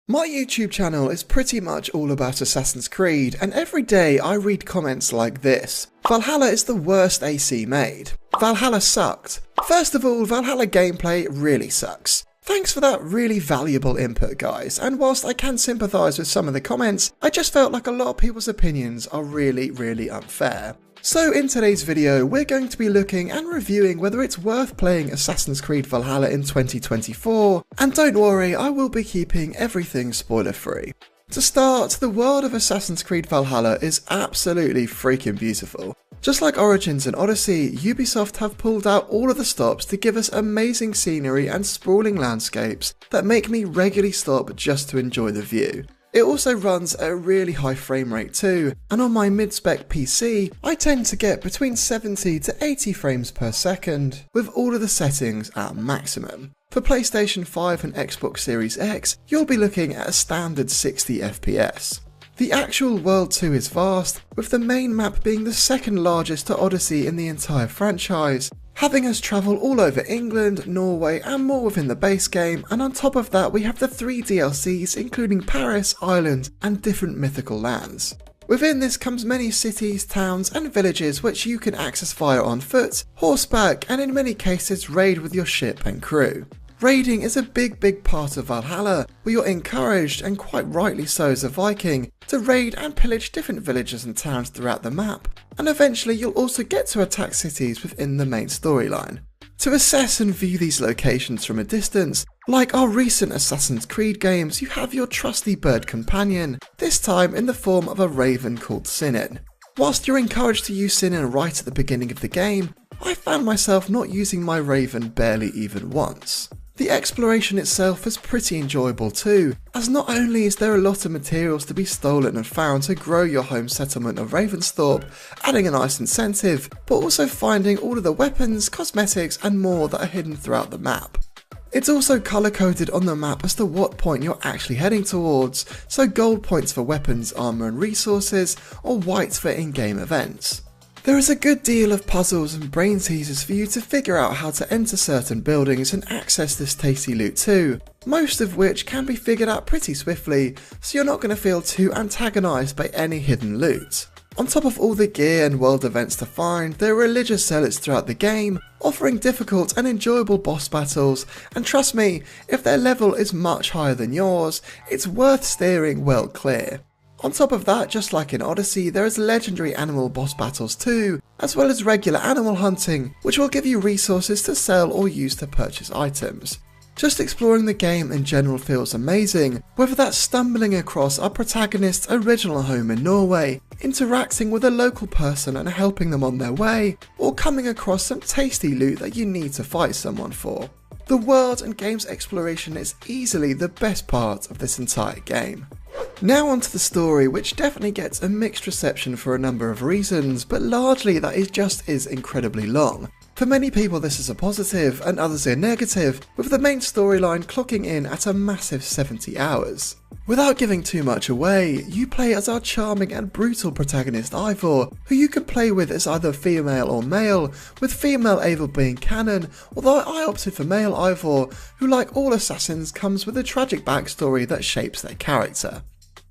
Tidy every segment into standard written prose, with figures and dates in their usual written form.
My YouTube channel is pretty much all about Assassin's Creed, and every day I read comments like this. Valhalla is the worst AC made. Valhalla sucked. First of all, Valhalla gameplay really sucks. Thanks for that really valuable input, guys, and whilst I can sympathise with some of the comments, I just felt like a lot of people's opinions are really unfair. So in today's video, we're going to be looking and reviewing whether it's worth playing Assassin's Creed Valhalla in 2024, and don't worry, I will be keeping everything spoiler free. To start, the world of Assassin's Creed Valhalla is absolutely freaking beautiful. Just like Origins and Odyssey, Ubisoft have pulled out all of the stops to give us amazing scenery and sprawling landscapes that make me regularly stop just to enjoy the view. It also runs at a really high frame rate too, and on my mid-spec PC, I tend to get between 70 to 80 frames per second, with all of the settings at maximum. For PlayStation 5 and Xbox Series X, you'll be looking at a standard 60 FPS. The actual world too is vast, with the main map being the second largest to Odyssey in the entire franchise, having us travel all over England, Norway and more within the base game, and on top of that we have the 3 DLCs including Paris, Ireland and different mythical lands. Within this comes many cities, towns and villages which you can access via on foot, horseback and in many cases raid with your ship and crew. Raiding is a big part of Valhalla, where you're encouraged, and quite rightly so as a Viking, to raid and pillage different villages and towns throughout the map, and eventually you'll also get to attack cities within the main storyline. To assess and view these locations from a distance, like our recent Assassin's Creed games, you have your trusty bird companion, this time in the form of a raven called Sinin. Whilst you're encouraged to use Sinin right at the beginning of the game, I found myself not using my raven barely even once. The exploration itself is pretty enjoyable too, as not only is there a lot of materials to be stolen and found to grow your home settlement of Ravensthorpe, adding a nice incentive, but also finding all of the weapons, cosmetics and more that are hidden throughout the map. It's also colour coded on the map as to what point you're actually heading towards, so gold points for weapons, armour and resources, or white for in-game events. There is a good deal of puzzles and brain teasers for you to figure out how to enter certain buildings and access this tasty loot too, most of which can be figured out pretty swiftly, so you're not going to feel too antagonised by any hidden loot. On top of all the gear and world events to find, there are religious zealots throughout the game, offering difficult and enjoyable boss battles, and trust me, if their level is much higher than yours, it's worth steering well clear. On top of that, just like in Odyssey, there is legendary animal boss battles too, as well as regular animal hunting, which will give you resources to sell or use to purchase items. Just exploring the game in general feels amazing, whether that's stumbling across our protagonist's original home in Norway, interacting with a local person and helping them on their way, or coming across some tasty loot that you need to fight someone for. The world and game's exploration is easily the best part of this entire game. Now onto the story, which definitely gets a mixed reception for a number of reasons, but largely that it just is incredibly long. For many people this is a positive, and others a negative, with the main storyline clocking in at a massive 70 hours. Without giving too much away, you play as our charming and brutal protagonist Eivor, who you can play with as either female or male, with female Eivor being canon, although I opted for male Eivor, who like all assassins comes with a tragic backstory that shapes their character.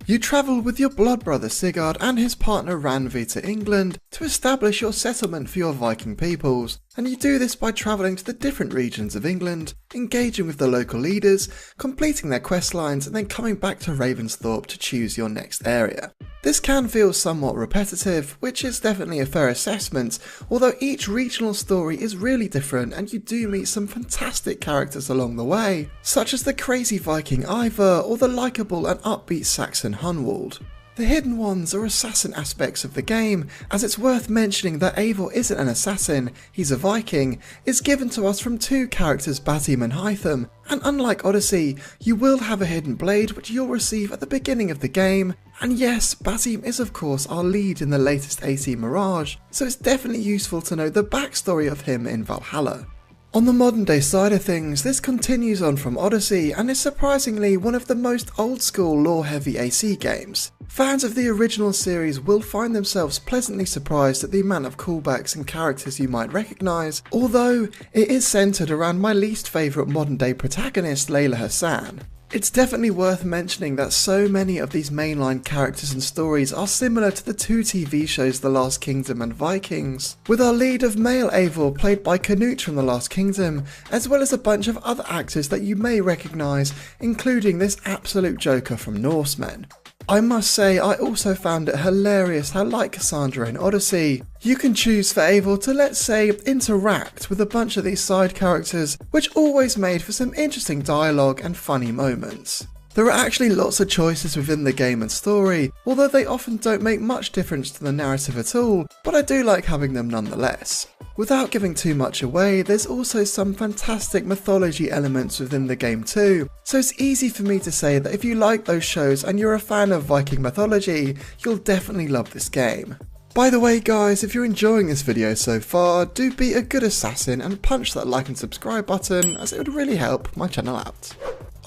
You travel with your blood brother Sigurd and his partner Randvi to England to establish your settlement for your Viking peoples, and you do this by travelling to the different regions of England, engaging with the local leaders, completing their quest lines and then coming back to Ravensthorpe to choose your next area. This can feel somewhat repetitive, which is definitely a fair assessment, although each regional story is really different and you do meet some fantastic characters along the way, such as the crazy Viking Eivor or the likeable and upbeat Saxon Hunwald. The hidden ones are assassin aspects of the game, as it's worth mentioning that Eivor isn't an assassin, he's a Viking, is given to us from 2 characters Basim and Hytham, and unlike Odyssey, you will have a hidden blade which you'll receive at the beginning of the game, and yes, Basim is of course our lead in the latest AC Mirage, so it's definitely useful to know the backstory of him in Valhalla. On the modern day side of things, this continues on from Odyssey and is surprisingly one of the most old school lore heavy AC games. Fans of the original series will find themselves pleasantly surprised at the amount of callbacks and characters you might recognise, although it is centred around my least favourite modern day protagonist, Layla Hassan. It's definitely worth mentioning that so many of these mainline characters and stories are similar to the two TV shows The Last Kingdom and Vikings, with our lead of male Eivor played by Canute from The Last Kingdom, as well as a bunch of other actors that you may recognise, including this absolute joker from Norsemen. I must say, I also found it hilarious how, like Cassandra in Odyssey, you can choose for Eivor to, let's say, interact with a bunch of these side characters, which always made for some interesting dialogue and funny moments. There are actually lots of choices within the game and story, although they often don't make much difference to the narrative at all, but I do like having them nonetheless. Without giving too much away, there's also some fantastic mythology elements within the game too, so it's easy for me to say that if you like those shows and you're a fan of Viking mythology, you'll definitely love this game. By the way guys, if you're enjoying this video so far, do be a good assassin and punch that like and subscribe button, as it would really help my channel out.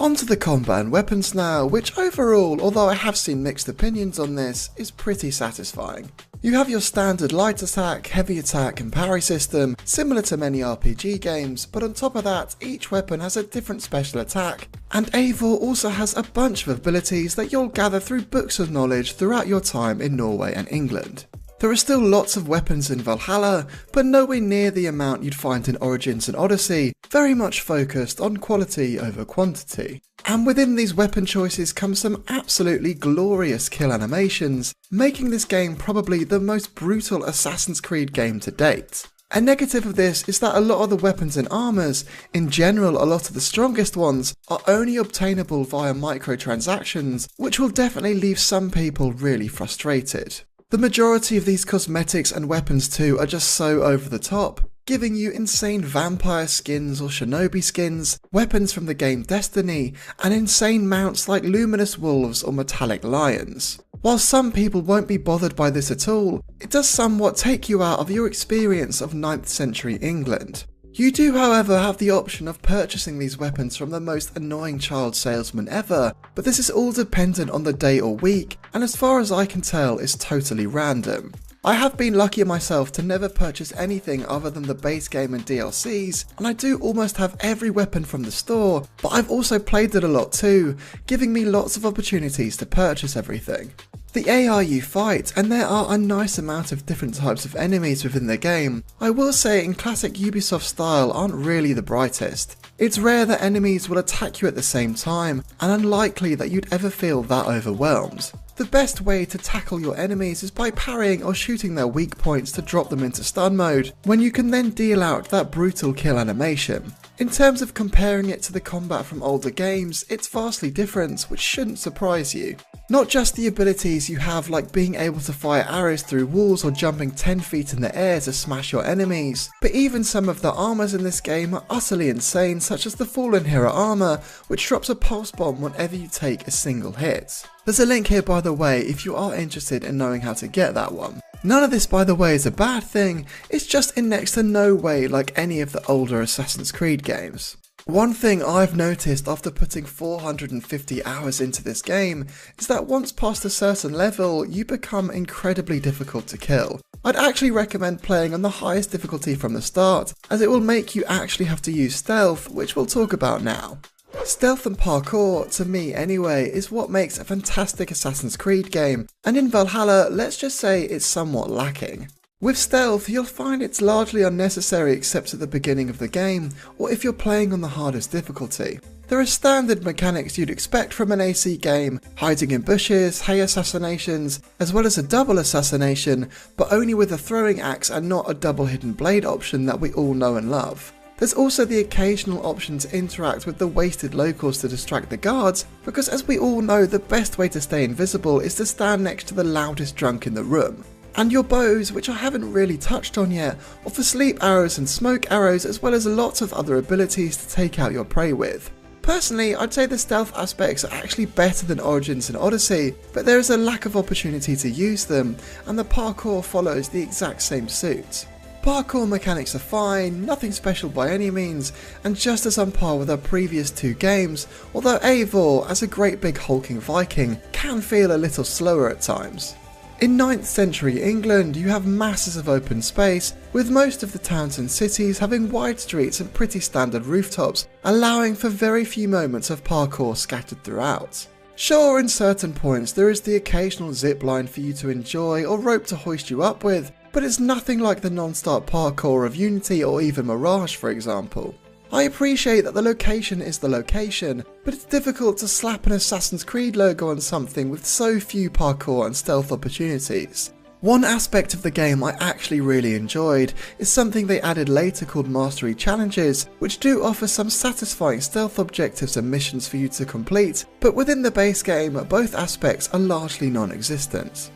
On to the combat and weapons now, which overall, although I have seen mixed opinions on this, is pretty satisfying. You have your standard light attack, heavy attack and parry system, similar to many RPG games, but on top of that, each weapon has a different special attack, and Eivor also has a bunch of abilities that you'll gather through books of knowledge throughout your time in Norway and England. There are still lots of weapons in Valhalla, but nowhere near the amount you'd find in Origins and Odyssey, very much focused on quality over quantity. And within these weapon choices come some absolutely glorious kill animations, making this game probably the most brutal Assassin's Creed game to date. A negative of this is that a lot of the weapons and armours, in general a lot of the strongest ones, are only obtainable via microtransactions, which will definitely leave some people really frustrated. The majority of these cosmetics and weapons too are just so over the top, giving you insane vampire skins or shinobi skins, weapons from the game Destiny, and insane mounts like luminous wolves or metallic lions. While some people won't be bothered by this at all, it does somewhat take you out of your experience of 9th century England. You do however have the option of purchasing these weapons from the most annoying child salesman ever, but this is all dependent on the day or week, and as far as I can tell is totally random. I have been lucky myself to never purchase anything other than the base game and DLCs, and I do almost have every weapon from the store, but I've also played it a lot too, giving me lots of opportunities to purchase everything. The AI you fight, and there are a nice amount of different types of enemies within the game, I will say in classic Ubisoft style aren't really the brightest. It's rare that enemies will attack you at the same time, and unlikely that you'd ever feel that overwhelmed. The best way to tackle your enemies is by parrying or shooting their weak points to drop them into stun mode, when you can then deal out that brutal kill animation. In terms of comparing it to the combat from older games, it's vastly different, which shouldn't surprise you. Not just the abilities you have like being able to fire arrows through walls or jumping 10 feet in the air to smash your enemies, but even some of the armours in this game are utterly insane, such as the Fallen Hero armour, which drops a pulse bomb whenever you take a single hit. There's a link here by the way if you are interested in knowing how to get that one. None of this by the way is a bad thing, it's just in next to no way like any of the older Assassin's Creed games. One thing I've noticed after putting 450 hours into this game is that once past a certain level, you become incredibly difficult to kill. I'd actually recommend playing on the highest difficulty from the start, as it will make you actually have to use stealth, which we'll talk about now. Stealth and parkour, to me anyway, is what makes a fantastic Assassin's Creed game, and in Valhalla, let's just say it's somewhat lacking. With stealth, you'll find it's largely unnecessary except at the beginning of the game, or if you're playing on the hardest difficulty. There are standard mechanics you'd expect from an AC game, hiding in bushes, hay assassinations, as well as a double assassination, but only with a throwing axe and not a double hidden blade option that we all know and love. There's also the occasional option to interact with the wasted locals to distract the guards, because as we all know, the best way to stay invisible is to stand next to the loudest drunk in the room. And your bows, which I haven't really touched on yet, offer sleep arrows and smoke arrows, as well as lots of other abilities to take out your prey with. Personally, I'd say the stealth aspects are actually better than Origins and Odyssey, but there is a lack of opportunity to use them, and the parkour follows the exact same suit. Parkour mechanics are fine, nothing special by any means, and just as on par with our previous two games, although Eivor, as a great big hulking Viking, can feel a little slower at times. In 9th century England, you have masses of open space, with most of the towns and cities having wide streets and pretty standard rooftops, allowing for very few moments of parkour scattered throughout. Sure, in certain points there is the occasional zip line for you to enjoy or rope to hoist you up with, but it's nothing like the non-stop parkour of Unity or even Mirage, for example. I appreciate that the location is the location, but it's difficult to slap an Assassin's Creed logo on something with so few parkour and stealth opportunities. One aspect of the game I actually really enjoyed is something they added later called Mastery Challenges, which do offer some satisfying stealth objectives and missions for you to complete, but within the base game both aspects are largely non-existent.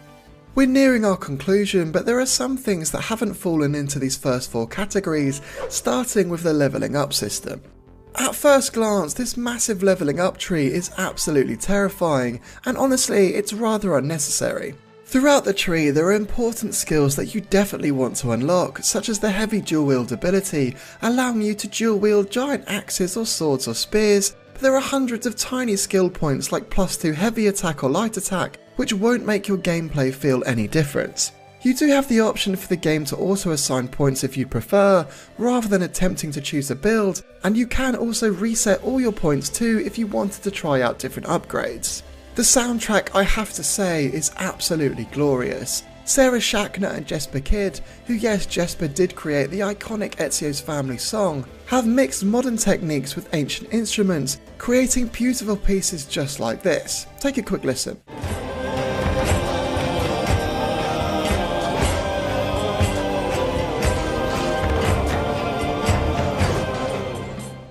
We're nearing our conclusion, but there are some things that haven't fallen into these first 4 categories, starting with the levelling up system. At first glance, this massive levelling up tree is absolutely terrifying, and honestly, it's rather unnecessary. Throughout the tree, there are important skills that you definitely want to unlock, such as the heavy dual wield ability, allowing you to dual wield giant axes or swords or spears, but there are hundreds of tiny skill points like +2 heavy attack or light attack, which won't make your gameplay feel any different. You do have the option for the game to auto-assign points if you prefer, rather than attempting to choose a build, and you can also reset all your points too if you wanted to try out different upgrades. The soundtrack, I have to say, is absolutely glorious. Sarah Schachner and Jesper Kyd, who yes, Jesper did create the iconic Ezio's Family song, have mixed modern techniques with ancient instruments, creating beautiful pieces just like this. Take a quick listen.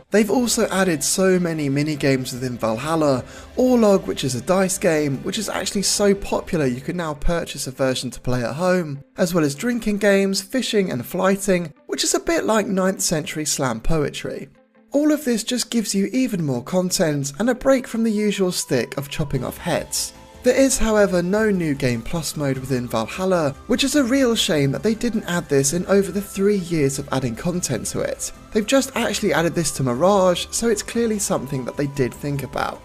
They've also added so many mini-games within Valhalla, Orlog, which is a dice game, which is actually so popular you can now purchase a version to play at home, as well as drinking games, fishing and flighting, which is a bit like 9th century slam poetry. All of this just gives you even more content and a break from the usual stick of chopping off heads. There is, however, no New Game Plus mode within Valhalla, which is a real shame that they didn't add this in over the 3 years of adding content to it. They've just actually added this to Mirage, so it's clearly something that they did think about.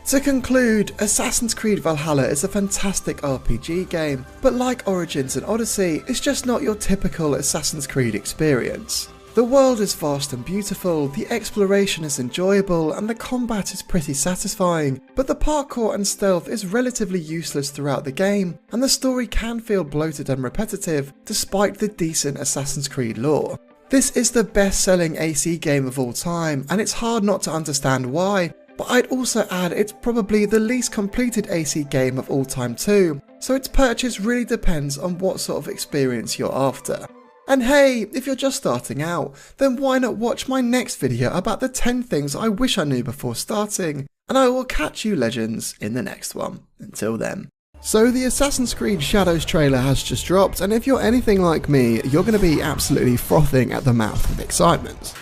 To conclude, Assassin's Creed Valhalla is a fantastic RPG game, but like Origins and Odyssey, it's just not your typical Assassin's Creed experience. The world is vast and beautiful, the exploration is enjoyable, and the combat is pretty satisfying, but the parkour and stealth is relatively useless throughout the game, and the story can feel bloated and repetitive, despite the decent Assassin's Creed lore. This is the best-selling AC game of all time, and it's hard not to understand why, but I'd also add it's probably the least completed AC game of all time too, so its purchase really depends on what sort of experience you're after. And hey, if you're just starting out, then why not watch my next video about the 10 things I wish I knew before starting, and I will catch you legends in the next one. Until then. So the Assassin's Creed Shadows trailer has just dropped, and if you're anything like me, you're going to be absolutely frothing at the mouth with excitement.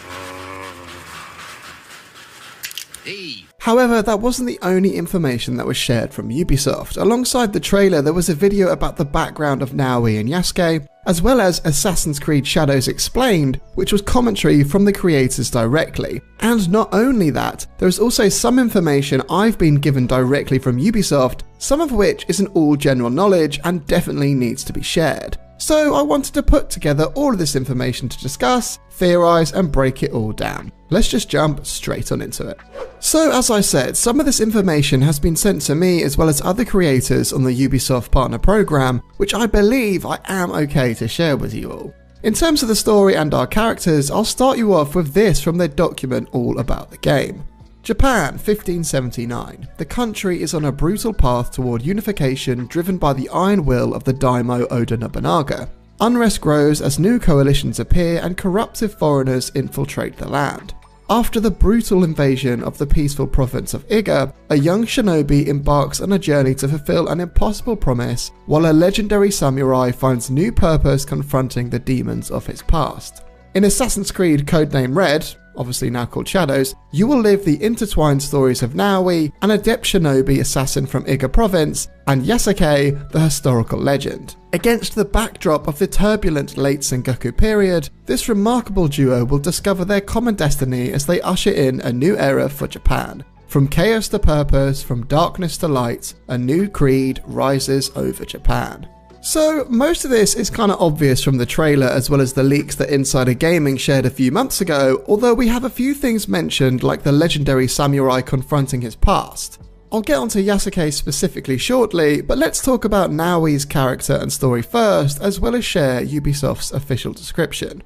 Hey. However, that wasn't the only information that was shared from Ubisoft. Alongside the trailer, there was a video about the background of Naui and Yasuke, as well as Assassin's Creed Shadows Explained, which was commentary from the creators directly. And not only that, there is also some information I've been given directly from Ubisoft, some of which isn't all general knowledge and definitely needs to be shared. So I wanted to put together all of this information to discuss, theorise and break it all down. Let's just jump straight on into it. So as I said, some of this information has been sent to me as well as other creators on the Ubisoft Partner Programme, which I believe I am okay to share with you all. In terms of the story and our characters, I'll start you off with this from their document all about the game. Japan, 1579. The country is on a brutal path toward unification driven by the iron will of the daimyo Oda Nobunaga. Unrest grows as new coalitions appear and corruptive foreigners infiltrate the land. After the brutal invasion of the peaceful province of Iga, a young shinobi embarks on a journey to fulfill an impossible promise, while a legendary samurai finds new purpose confronting the demons of his past. In Assassin's Creed codename Red, obviously now called Shadows, you will live the intertwined stories of Naui, an adept shinobi assassin from Iga province, and Yasuke, the historical legend. Against the backdrop of the turbulent late Sengoku period, this remarkable duo will discover their common destiny as they usher in a new era for Japan. From chaos to purpose, from darkness to light, a new creed rises over Japan. So most of this is kind of obvious from the trailer as well as the leaks that Insider Gaming shared a few months ago, although we have a few things mentioned like the legendary samurai confronting his past. I'll get onto Yasuke specifically shortly, but let's talk about Naoi's character and story first, as well as share Ubisoft's official description.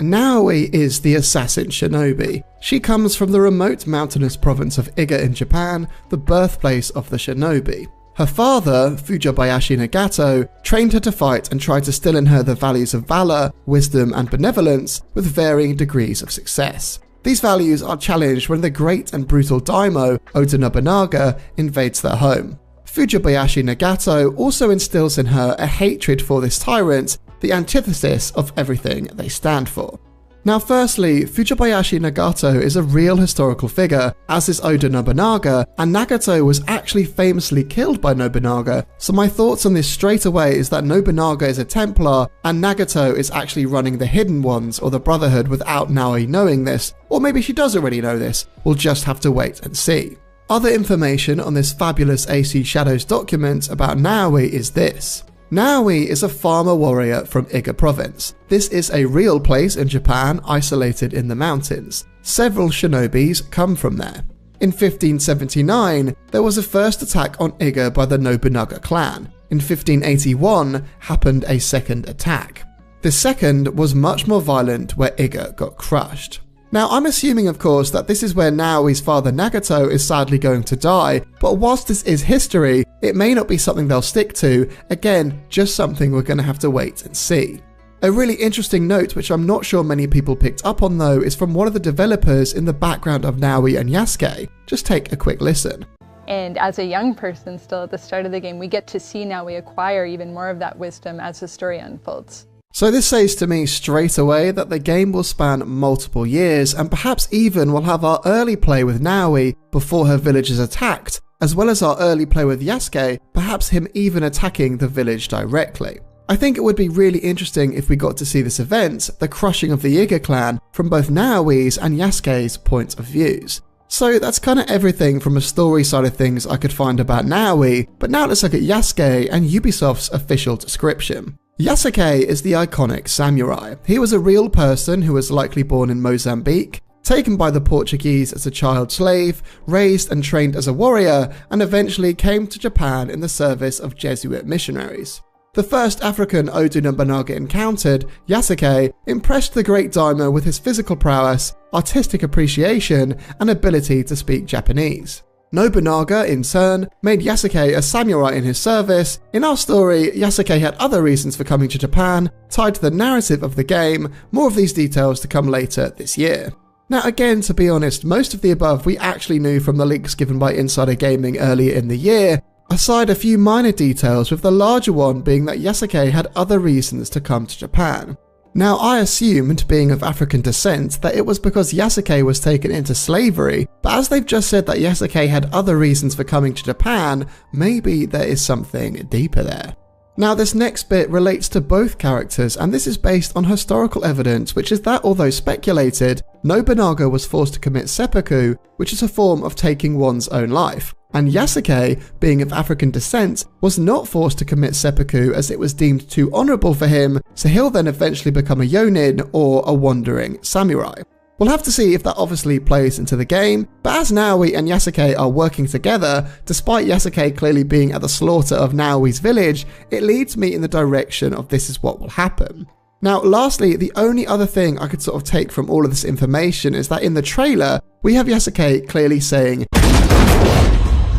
Naoi is the assassin shinobi. She comes from the remote mountainous province of Iga in Japan, the birthplace of the shinobi. Her father, Fujibayashi Nagato, trained her to fight and tried to instill in her the values of valor, wisdom and benevolence with varying degrees of success. These values are challenged when the great and brutal daimyo, Oda Nobunaga, invades their home. Fujibayashi Nagato also instills in her a hatred for this tyrant, the antithesis of everything they stand for. Now firstly, Fujibayashi Nagato is a real historical figure, as is Oda Nobunaga, and Nagato was actually famously killed by Nobunaga, so my thoughts on this straight away is that Nobunaga is a Templar, and Nagato is actually running the Hidden Ones, or the Brotherhood, without Naoi knowing this, or maybe she does already know this, we'll just have to wait and see. Other information on this fabulous AC Shadows document about Naoi is this. Naoi is a farmer warrior from Iga province. This is a real place in Japan, isolated in the mountains. Several shinobis come from there. In 1579, there was a first attack on Iga by the Nobunaga clan. In 1581, happened a second attack. The second was much more violent, where Iga got crushed. Now, I'm assuming, of course, that this is where Naoi's father Nagato is sadly going to die, but whilst this is history, it may not be something they'll stick to. Again, just something we're going to have to wait and see. A really interesting note, which I'm not sure many people picked up on though, is from one of the developers in the background of Naoi and Yasuke. Just take a quick listen. And as a young person still at the start of the game, we get to see Naoi acquire even more of that wisdom as the story unfolds. So this says to me straight away that the game will span multiple years, and perhaps even we'll have our early play with Naoi before her village is attacked, as well as our early play with Yasuke, perhaps him even attacking the village directly. I think it would be really interesting if we got to see this event, the crushing of the Iga clan, from both Naoi's and Yasuke's points of views. So that's kind of everything from a story side of things I could find about Naoi, but now let's look at Yasuke and Ubisoft's official description. Yasuke is the iconic samurai. He was a real person who was likely born in Mozambique, taken by the Portuguese as a child slave, raised and trained as a warrior, and eventually came to Japan in the service of Jesuit missionaries. The first African Oda Nobunaga encountered, Yasuke impressed the great daimyo with his physical prowess, artistic appreciation, and ability to speak Japanese. Nobunaga, in turn, made Yasuke a samurai in his service. In our story, Yasuke had other reasons for coming to Japan, tied to the narrative of the game, more of these details to come later this year. Now again, to be honest, most of the above we actually knew from the leaks given by Insider Gaming earlier in the year, aside a few minor details, with the larger one being that Yasuke had other reasons to come to Japan. Now, I assumed, being of African descent, that it was because Yasuke was taken into slavery, but as they've just said that Yasuke had other reasons for coming to Japan, maybe there is something deeper there. Now, this next bit relates to both characters, and this is based on historical evidence, which is that although speculated, Nobunaga was forced to commit seppuku, which is a form of taking one's own life. And Yasuke, being of African descent, was not forced to commit seppuku as it was deemed too honourable for him, so he'll then eventually become a yonin or a wandering samurai. We'll have to see if that obviously plays into the game, but as Naoi and Yasuke are working together, despite Yasuke clearly being at the slaughter of Naoi's village, it leads me in the direction of this is what will happen. Now lastly, the only other thing I could sort of take from all of this information is that in the trailer, we have Yasuke clearly saying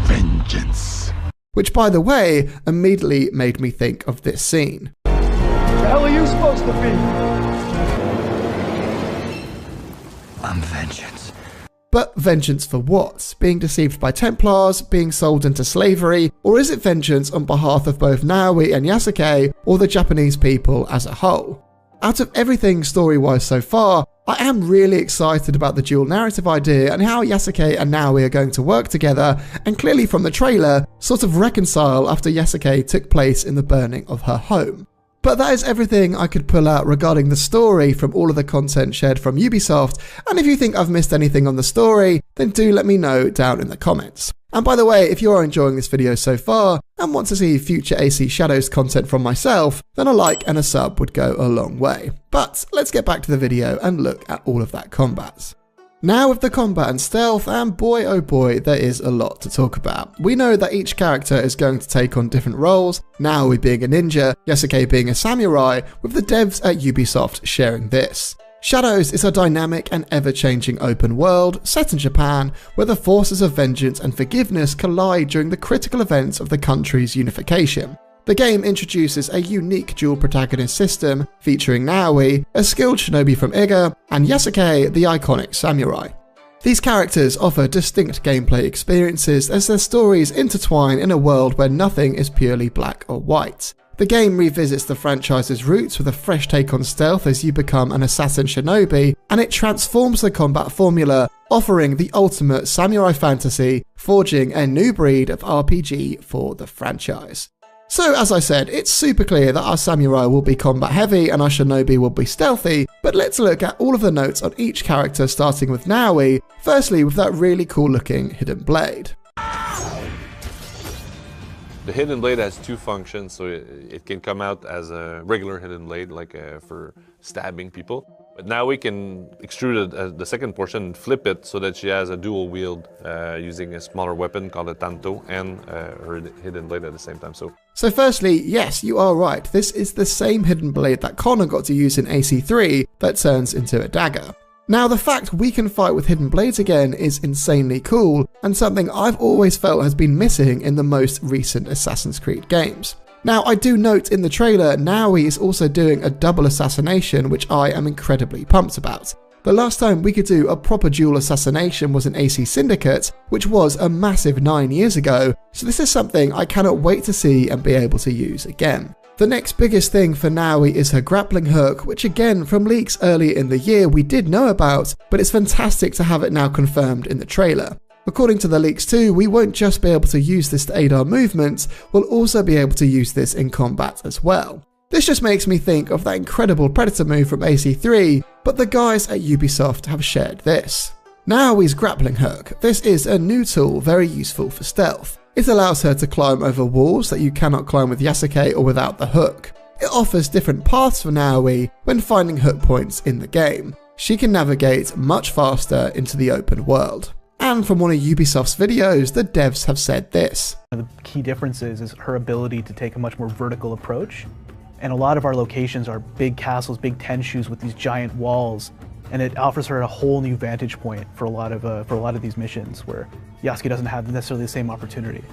vengeance, which by the way, immediately made me think of this scene. The hell are you supposed to be? I'm vengeance. But vengeance for what? Being deceived by Templars, being sold into slavery, or is it vengeance on behalf of both Naoi and Yasuke, or the Japanese people as a whole? Out of everything story-wise so far, I am really excited about the dual narrative idea and how Yasuke and Naoi are going to work together, and clearly from the trailer, sort of reconcile after Yasuke took place in the burning of her home. But that is everything I could pull out regarding the story from all of the content shared from Ubisoft, and if you think I've missed anything on the story, then do let me know down in the comments. And by the way, if you are enjoying this video so far, and want to see future AC Shadows content from myself, then a like and a sub would go a long way. But let's get back to the video and look at all of that combat. Now with the combat and stealth, and boy oh boy, there is a lot to talk about. We know that each character is going to take on different roles, Naoi being a ninja, Yasuke being a samurai, with the devs at Ubisoft sharing this. Shadows is a dynamic and ever-changing open world set in Japan where the forces of vengeance and forgiveness collide during the critical events of the country's unification. The game introduces a unique dual protagonist system featuring Naoi, a skilled shinobi from Iga, and Yasuke, the iconic samurai. These characters offer distinct gameplay experiences as their stories intertwine in a world where nothing is purely black or white. The game revisits the franchise's roots with a fresh take on stealth as you become an assassin shinobi, and it transforms the combat formula, offering the ultimate samurai fantasy, forging a new breed of RPG for the franchise. So as I said, it's super clear that our samurai will be combat heavy and our shinobi will be stealthy, but let's look at all of the notes on each character starting with Naoi, firstly with that really cool looking hidden blade. The hidden blade has two functions, so it can come out as a regular hidden blade, like for stabbing people. But now we can extrude the second portion and flip it so that she has a dual wield using a smaller weapon called a tanto and her hidden blade at the same time. So firstly, yes, you are right. This is the same hidden blade that Connor got to use in AC3 that turns into a dagger. Now, the fact we can fight with hidden blades again is insanely cool, and something I've always felt has been missing in the most recent Assassin's Creed games. Now, I do note in the trailer, Naoi is also doing a double assassination, which I am incredibly pumped about. The last time we could do a proper dual assassination was in AC Syndicate, which was a massive 9 years ago, so this is something I cannot wait to see and be able to use again. The next biggest thing for Naoi is her grappling hook, which again from leaks earlier in the year we did know about, but it's fantastic to have it now confirmed in the trailer. According to the leaks too, we won't just be able to use this to aid our movements, we'll also be able to use this in combat as well. This just makes me think of that incredible Predator move from AC3, but the guys at Ubisoft have shared this. Naoi's grappling hook. This is a new tool very useful for stealth. It allows her to climb over walls that you cannot climb with Yasuke or without the hook. It offers different paths for Naoi when finding hook points in the game. She can navigate much faster into the open world. And from one of Ubisoft's videos, the devs have said this. The key difference is her ability to take a much more vertical approach. And a lot of our locations are big castles, big tenshu's with these giant walls. And it offers her a whole new vantage point for a lot of these missions where Yasuke doesn't have necessarily the same opportunity.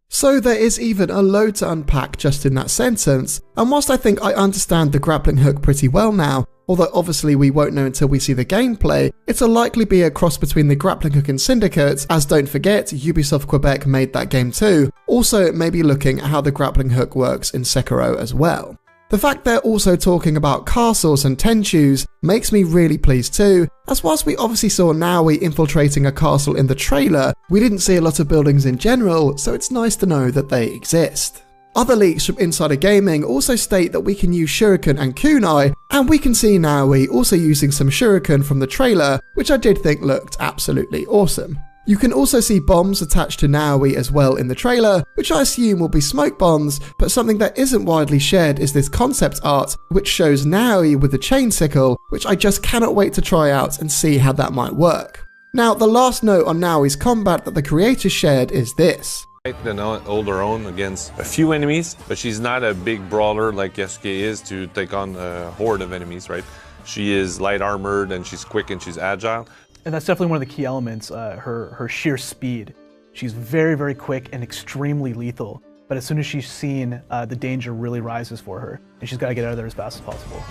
So there is even a load to unpack just in that sentence, and whilst I think I understand the grappling hook pretty well now, although obviously we won't know until we see the gameplay, it'll likely be a cross between the grappling hook and Syndicate, as don't forget Ubisoft Quebec made that game too, also maybe looking at how the grappling hook works in Sekiro as well. The fact they're also talking about castles and tenshu's makes me really pleased too, as whilst we obviously saw Naoi infiltrating a castle in the trailer, we didn't see a lot of buildings in general, so it's nice to know that they exist. Other leaks from Insider Gaming also state that we can use shuriken and kunai, and we can see Naoi also using some shuriken from the trailer, which I did think looked absolutely awesome. You can also see bombs attached to Naoi as well in the trailer, which I assume will be smoke bombs, but something that isn't widely shared is this concept art, which shows Naoi with the chain sickle, which I just cannot wait to try out and see how that might work. Now, the last note on Naoi's combat that the creators shared is this. Then hold her own against a few enemies, but she's not a big brawler like Yasuke is to take on a horde of enemies, right? She is light armored and she's quick and she's agile. And that's definitely one of the key elements, her sheer speed. She's very, very quick and extremely lethal. But as soon as she's seen, the danger really rises for her, and she's got to get out of there as fast as possible.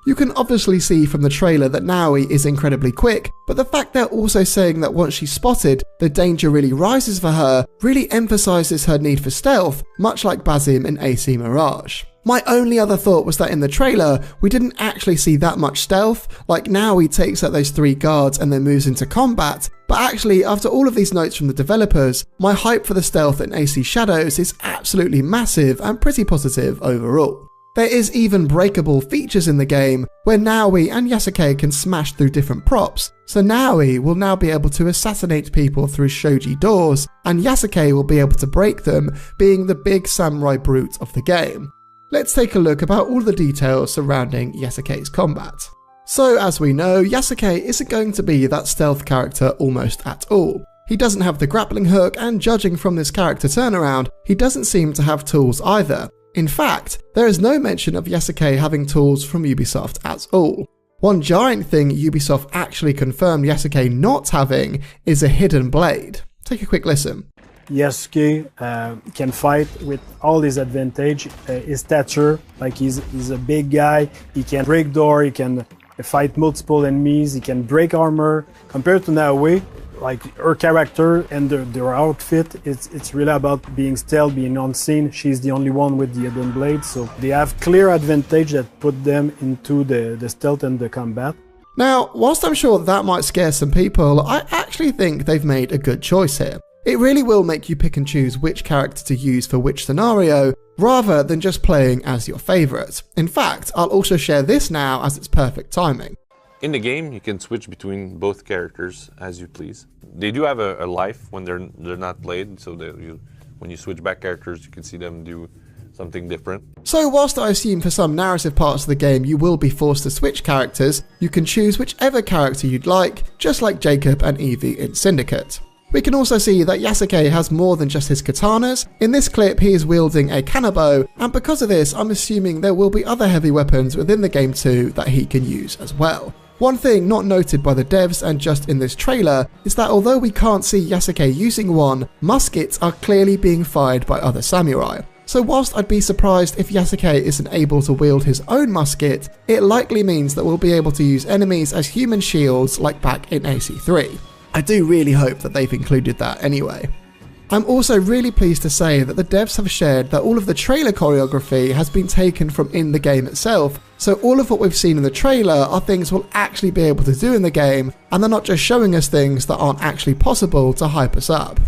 You can obviously see from the trailer that Naoi is incredibly quick, but the fact they're also saying that once she's spotted, the danger really rises for her, really emphasises her need for stealth, much like Basim in AC Mirage. My only other thought was that in the trailer, we didn't actually see that much stealth, like Naoi takes out those 3 guards and then moves into combat, but actually after all of these notes from the developers, my hype for the stealth in AC Shadows is absolutely massive and pretty positive overall. There is even breakable features in the game where Naoi and Yasuke can smash through different props, so Naoi will now be able to assassinate people through shoji doors, and Yasuke will be able to break them, being the big samurai brute of the game. Let's take a look about all the details surrounding Yasuke's combat. So as we know, Yasuke isn't going to be that stealth character almost at all. He doesn't have the grappling hook, and judging from this character turnaround, he doesn't seem to have tools either. In fact, there is no mention of Yasuke having tools from Ubisoft at all. One giant thing Ubisoft actually confirmed Yasuke not having is a hidden blade. Take a quick listen. Yasuke can fight with all his advantage, his stature, like he's a big guy, he can break door, he can fight multiple enemies, he can break armor. Compared to Naoi, like her character and their outfit, it's really about being stealth, being unseen. She's the only one with the hidden blade, so they have clear advantage that put them into the stealth and the combat. Now, whilst I'm sure that might scare some people, I actually think they've made a good choice here. It really will make you pick and choose which character to use for which scenario, rather than just playing as your favourite. In fact, I'll also share this now as it's perfect timing. In the game, you can switch between both characters as you please. They do have a life when they're not played, so when you switch back characters, you can see them do something different. So whilst I assume for some narrative parts of the game you will be forced to switch characters, you can choose whichever character you'd like, just like Jacob and Evie in Syndicate. We can also see that Yasuke has more than just his katanas. In this clip he is wielding a kanabo, and because of this I'm assuming there will be other heavy weapons within the game too that he can use as well. One thing not noted by the devs and just in this trailer is that although we can't see Yasuke using one, muskets are clearly being fired by other samurai. So whilst I'd be surprised if Yasuke isn't able to wield his own musket, it likely means that we'll be able to use enemies as human shields like back in AC3. I do really hope that they've included that anyway. I'm also really pleased to say that the devs have shared that all of the trailer choreography has been taken from in the game itself, so all of what we've seen in the trailer are things we'll actually be able to do in the game, and they're not just showing us things that aren't actually possible to hype us up.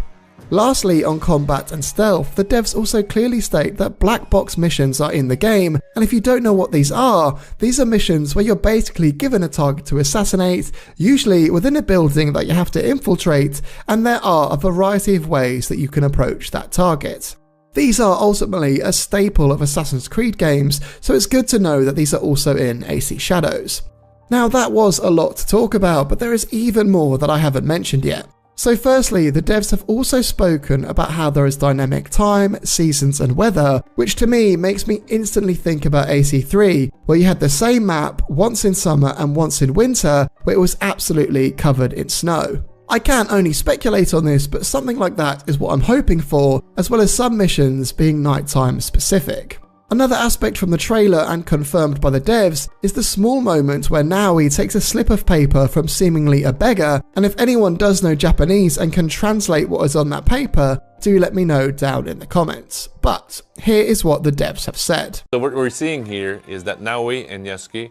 Lastly, on combat and stealth, the devs also clearly state that black box missions are in the game, and if you don't know what these are missions where you're basically given a target to assassinate, usually within a building that you have to infiltrate, and there are a variety of ways that you can approach that target. These are ultimately a staple of Assassin's Creed games, so it's good to know that these are also in AC Shadows. Now that was a lot to talk about, but there is even more that I haven't mentioned yet. So firstly, the devs have also spoken about how there is dynamic time, seasons and weather, which to me makes me instantly think about AC3, where you had the same map once in summer and once in winter, where it was absolutely covered in snow. I can only speculate on this, but something like that is what I'm hoping for, as well as some missions being nighttime specific. Another aspect from the trailer and confirmed by the devs is the small moment where Naoi takes a slip of paper from seemingly a beggar, and if anyone does know Japanese and can translate what is on that paper, do let me know down in the comments. But here is what the devs have said. So what we're seeing here is that Naoi and Yasuke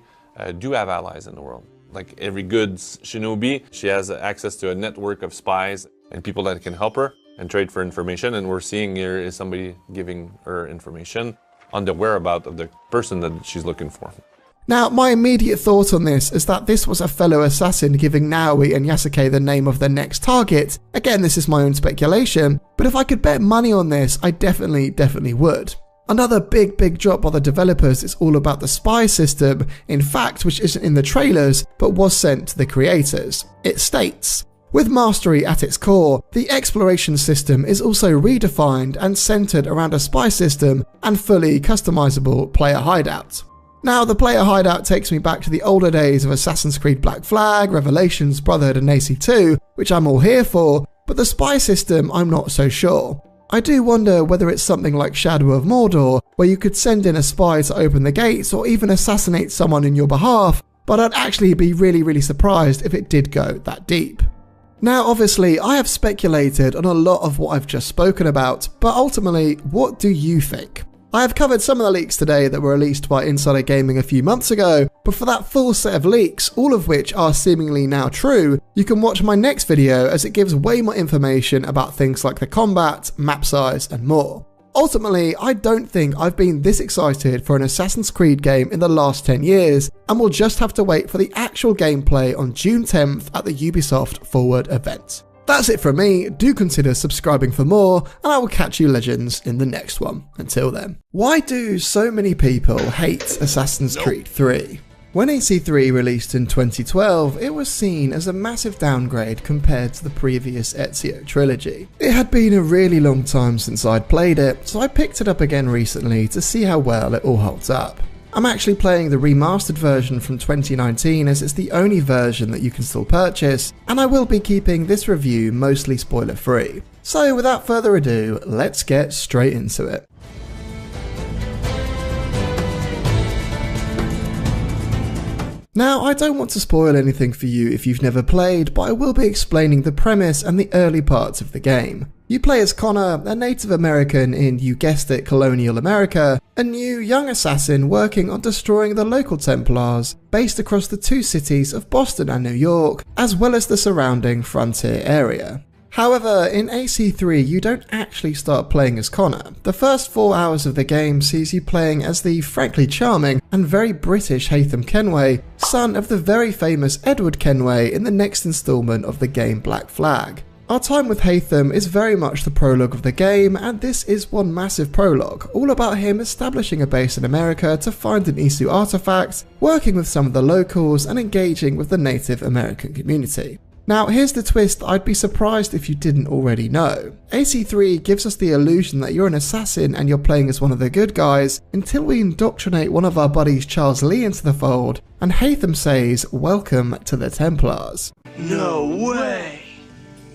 do have allies in the world. Like every good shinobi, she has access to a network of spies and people that can help her and trade for information, and we're seeing here is somebody giving her information on the whereabouts of the person that she's looking for. Now, my immediate thought on this is that this was a fellow assassin giving Naoi and Yasuke the name of their next target. Again, this is my own speculation, but if I could bet money on this, I definitely would. Another big drop by the developers is all about the spy system, in fact, which isn't in the trailers, but was sent to the creators. It states, with mastery at its core, the exploration system is also redefined and centered around a spy system and fully customizable player hideout. Now, the player hideout takes me back to the older days of Assassin's Creed Black Flag, Revelations, Brotherhood and AC2, which I'm all here for, but the spy system I'm not so sure. I do wonder whether it's something like Shadow of Mordor, where you could send in a spy to open the gates or even assassinate someone in your behalf, but I'd actually be really surprised if it did go that deep. Now obviously I have speculated on a lot of what I've just spoken about, but ultimately, what do you think? I have covered some of the leaks today that were released by Insider Gaming a few months ago, but for that full set of leaks, all of which are seemingly now true, you can watch my next video as it gives way more information about things like the combat, map size and more. Ultimately, I don't think I've been this excited for an Assassin's Creed game in the last 10 years, and we'll just have to wait for the actual gameplay on June 10th at the Ubisoft Forward event. That's it from me. Do consider subscribing for more, and I will catch you legends in the next one. Until then. Why do so many people hate Assassin's Creed 3? When AC3 released in 2012, it was seen as a massive downgrade compared to the previous Ezio trilogy. It had been a really long time since I'd played it, so I picked it up again recently to see how well it all holds up. I'm actually playing the remastered version from 2019 as it's the only version that you can still purchase, and I will be keeping this review mostly spoiler free. So without further ado, let's get straight into it. Now, I don't want to spoil anything for you if you've never played, but I will be explaining the premise and the early parts of the game. You play as Connor, a Native American in, you guessed it, colonial America, a new young assassin working on destroying the local Templars, based across the two cities of Boston and New York, as well as the surrounding frontier area. However, in AC3 you don't actually start playing as Connor. The first 4 hours of the game sees you playing as the frankly charming and very British Haytham Kenway, son of the very famous Edward Kenway in the next installment of the game Black Flag. Our time with Haytham is very much the prologue of the game, and this is one massive prologue, all about him establishing a base in America to find an Isu artifact, working with some of the locals and engaging with the Native American community. Now here's the twist I'd be surprised if you didn't already know. AC3 gives us the illusion that you're an assassin and you're playing as one of the good guys until we indoctrinate one of our buddies Charles Lee into the fold and Haytham says, "Welcome to the Templars." No way!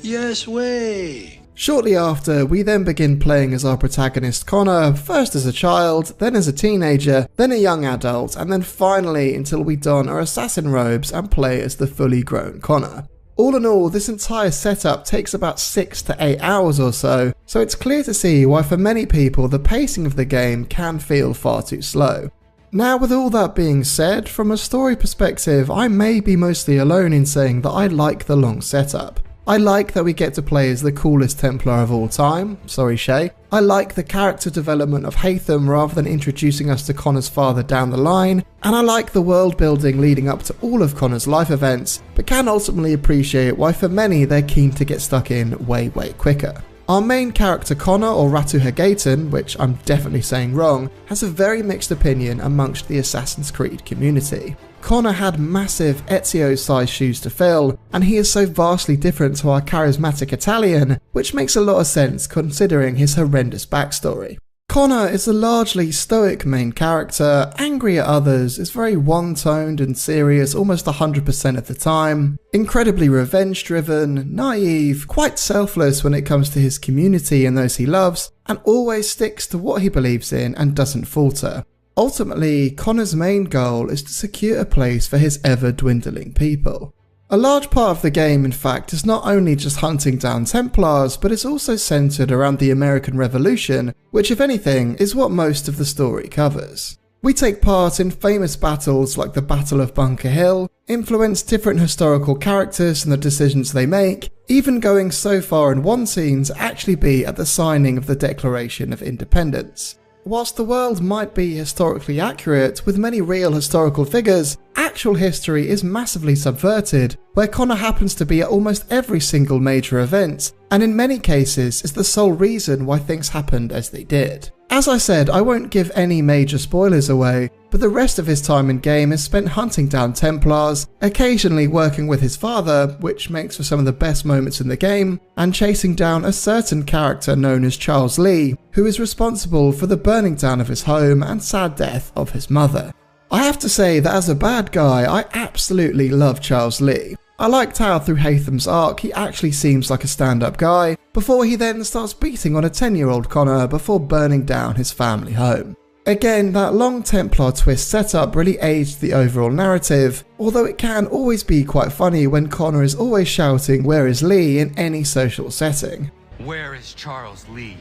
Yes way! Shortly after, we then begin playing as our protagonist Connor, first as a child, then as a teenager, then a young adult, and then finally until we don our assassin robes and play as the fully grown Connor. All in all, this entire setup takes about 6 to 8 hours or so it's clear to see why for many people the pacing of the game can feel far too slow. Now with all that being said, from a story perspective, I may be mostly alone in saying that I like the long setup. I like that we get to play as the coolest Templar of all time, sorry Shay. I like the character development of Haytham rather than introducing us to Connor's father down the line, and I like the world building leading up to all of Connor's life events, but can ultimately appreciate why for many they're keen to get stuck in way quicker. Our main character Connor, or Ratu Hagaitan, which I'm definitely saying wrong, has a very mixed opinion amongst the Assassin's Creed community. Connor had massive Ezio-sized shoes to fill, and he is so vastly different to our charismatic Italian, which makes a lot of sense considering his horrendous backstory. Connor is a largely stoic main character, angry at others, is very one-toned and serious almost 100% of the time, incredibly revenge-driven, naive, quite selfless when it comes to his community and those he loves, and always sticks to what he believes in and doesn't falter. Ultimately, Connor's main goal is to secure a place for his ever-dwindling people. A large part of the game, in fact, is not only just hunting down Templars, but is also centered around the American Revolution, which if anything, is what most of the story covers. We take part in famous battles like the Battle of Bunker Hill, influence different historical characters and the decisions they make, even going so far in one scene to actually be at the signing of the Declaration of Independence. Whilst the world might be historically accurate with many real historical figures, actual history is massively subverted, where Connor happens to be at almost every single major event, and in many cases is the sole reason why things happened as they did. As I said, I won't give any major spoilers away, but the rest of his time in game is spent hunting down Templars, occasionally working with his father, which makes for some of the best moments in the game, and chasing down a certain character known as Charles Lee, who is responsible for the burning down of his home and sad death of his mother. I have to say that as a bad guy, I absolutely love Charles Lee. I liked how through Haytham's arc he actually seems like a stand-up guy, before he then starts beating on a 10-year-old Connor before burning down his family home. Again, that long Templar twist setup really aids the overall narrative, although it can always be quite funny when Connor is always shouting "Where is Lee?" in any social setting. Where is Charles Lee?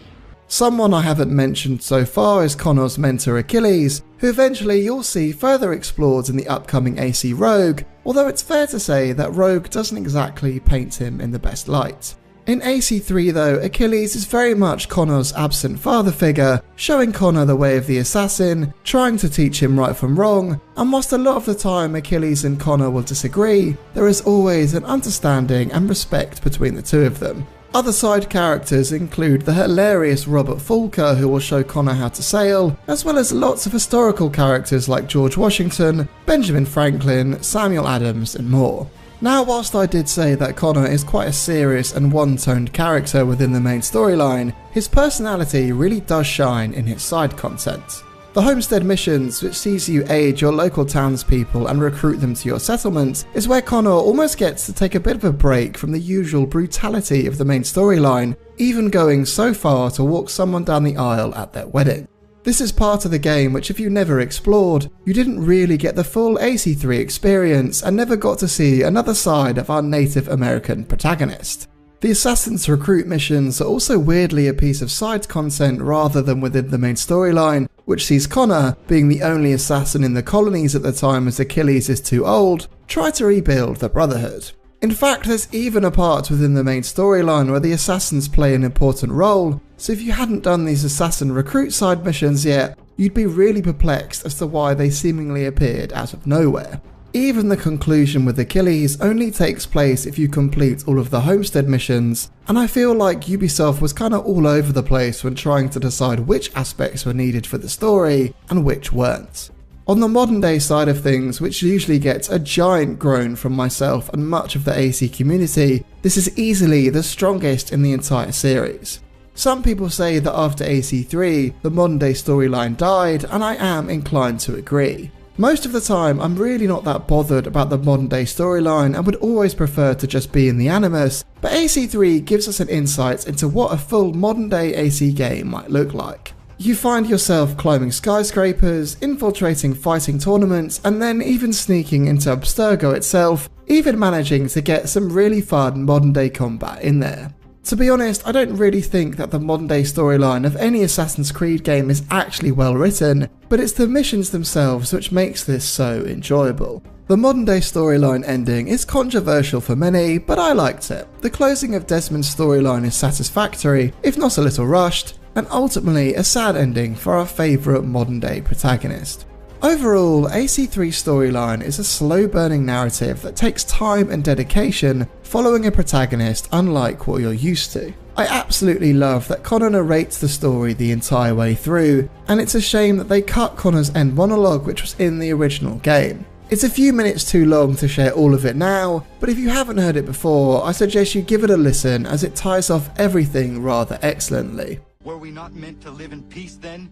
Someone I haven't mentioned so far is Connor's mentor Achilles, who eventually you'll see further explored in the upcoming AC Rogue, although it's fair to say that Rogue doesn't exactly paint him in the best light. In AC3 though, Achilles is very much Connor's absent father figure, showing Connor the way of the assassin, trying to teach him right from wrong, and whilst a lot of the time Achilles and Connor will disagree, there is always an understanding and respect between the two of them. Other side characters include the hilarious Robert Fulker, who will show Connor how to sail, as well as lots of historical characters like George Washington, Benjamin Franklin, Samuel Adams, and more. Now, whilst I did say that Connor is quite a serious and one-toned character within the main storyline, his personality really does shine in his side content. The homestead missions, which sees you aid your local townspeople and recruit them to your settlement, is where Connor almost gets to take a bit of a break from the usual brutality of the main storyline, even going so far to walk someone down the aisle at their wedding. This is part of the game which if you never explored, you didn't really get the full AC3 experience and never got to see another side of our Native American protagonist. The Assassin's Recruit missions are also weirdly a piece of side content rather than within the main storyline, which sees Connor, being the only assassin in the colonies at the time as Achilles is too old, try to rebuild the Brotherhood. In fact, there's even a part within the main storyline where the assassins play an important role, so if you hadn't done these Assassin Recruit side missions yet, you'd be really perplexed as to why they seemingly appeared out of nowhere. Even the conclusion with Achilles only takes place if you complete all of the homestead missions, and I feel like Ubisoft was kinda all over the place when trying to decide which aspects were needed for the story and which weren't. On the modern day side of things, which usually gets a giant groan from myself and much of the AC community, this is easily the strongest in the entire series. Some people say that after AC3, the modern day storyline died, and I am inclined to agree. Most of the time, I'm really not that bothered about the modern day storyline and would always prefer to just be in the Animus, but AC3 gives us an insight into what a full modern day AC game might look like. You find yourself climbing skyscrapers, infiltrating fighting tournaments, and then even sneaking into Abstergo itself, even managing to get some really fun modern day combat in there. To be honest, I don't really think that the modern day storyline of any Assassin's Creed game is actually well written, but it's the missions themselves which makes this so enjoyable. The modern day storyline ending is controversial for many, but I liked it. The closing of Desmond's storyline is satisfactory, if not a little rushed, and ultimately a sad ending for our favourite modern day protagonist. Overall, AC3's storyline is a slow-burning narrative that takes time and dedication, following a protagonist unlike what you're used to. I absolutely love that Connor narrates the story the entire way through, and it's a shame that they cut Connor's end monologue which was in the original game. It's a few minutes too long to share all of it now, but if you haven't heard it before, I suggest you give it a listen as it ties off everything rather excellently. Were we not meant to live in peace then?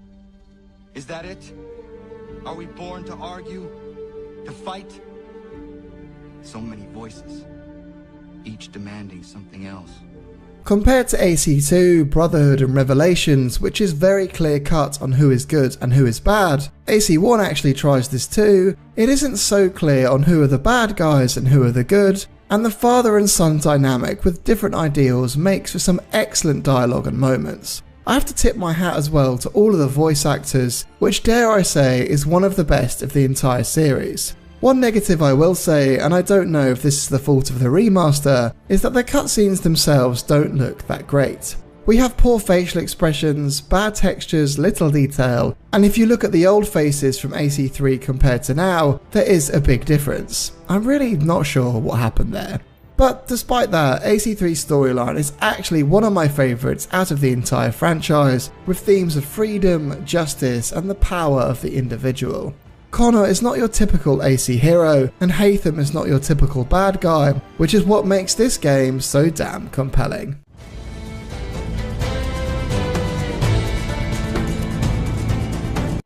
Is that it? Are we born to argue? To fight? So many voices, each demanding something else. Compared to AC2, Brotherhood and Revelations, which is very clear cut on who is good and who is bad, AC1 actually tries this too. It isn't so clear on who are the bad guys and who are the good, and the father and son dynamic with different ideals makes for some excellent dialogue and moments. I have to tip my hat as well to all of the voice actors, which dare I say is one of the best of the entire series. One negative I will say, and I don't know if this is the fault of the remaster, is that the cutscenes themselves don't look that great. We have poor facial expressions, bad textures, little detail, and if you look at the old faces from AC3 compared to now, there is a big difference. I'm really not sure what happened there. But despite that, AC3's storyline is actually one of my favourites out of the entire franchise, with themes of freedom, justice, and the power of the individual. Connor is not your typical AC hero, and Haytham is not your typical bad guy, which is what makes this game so damn compelling.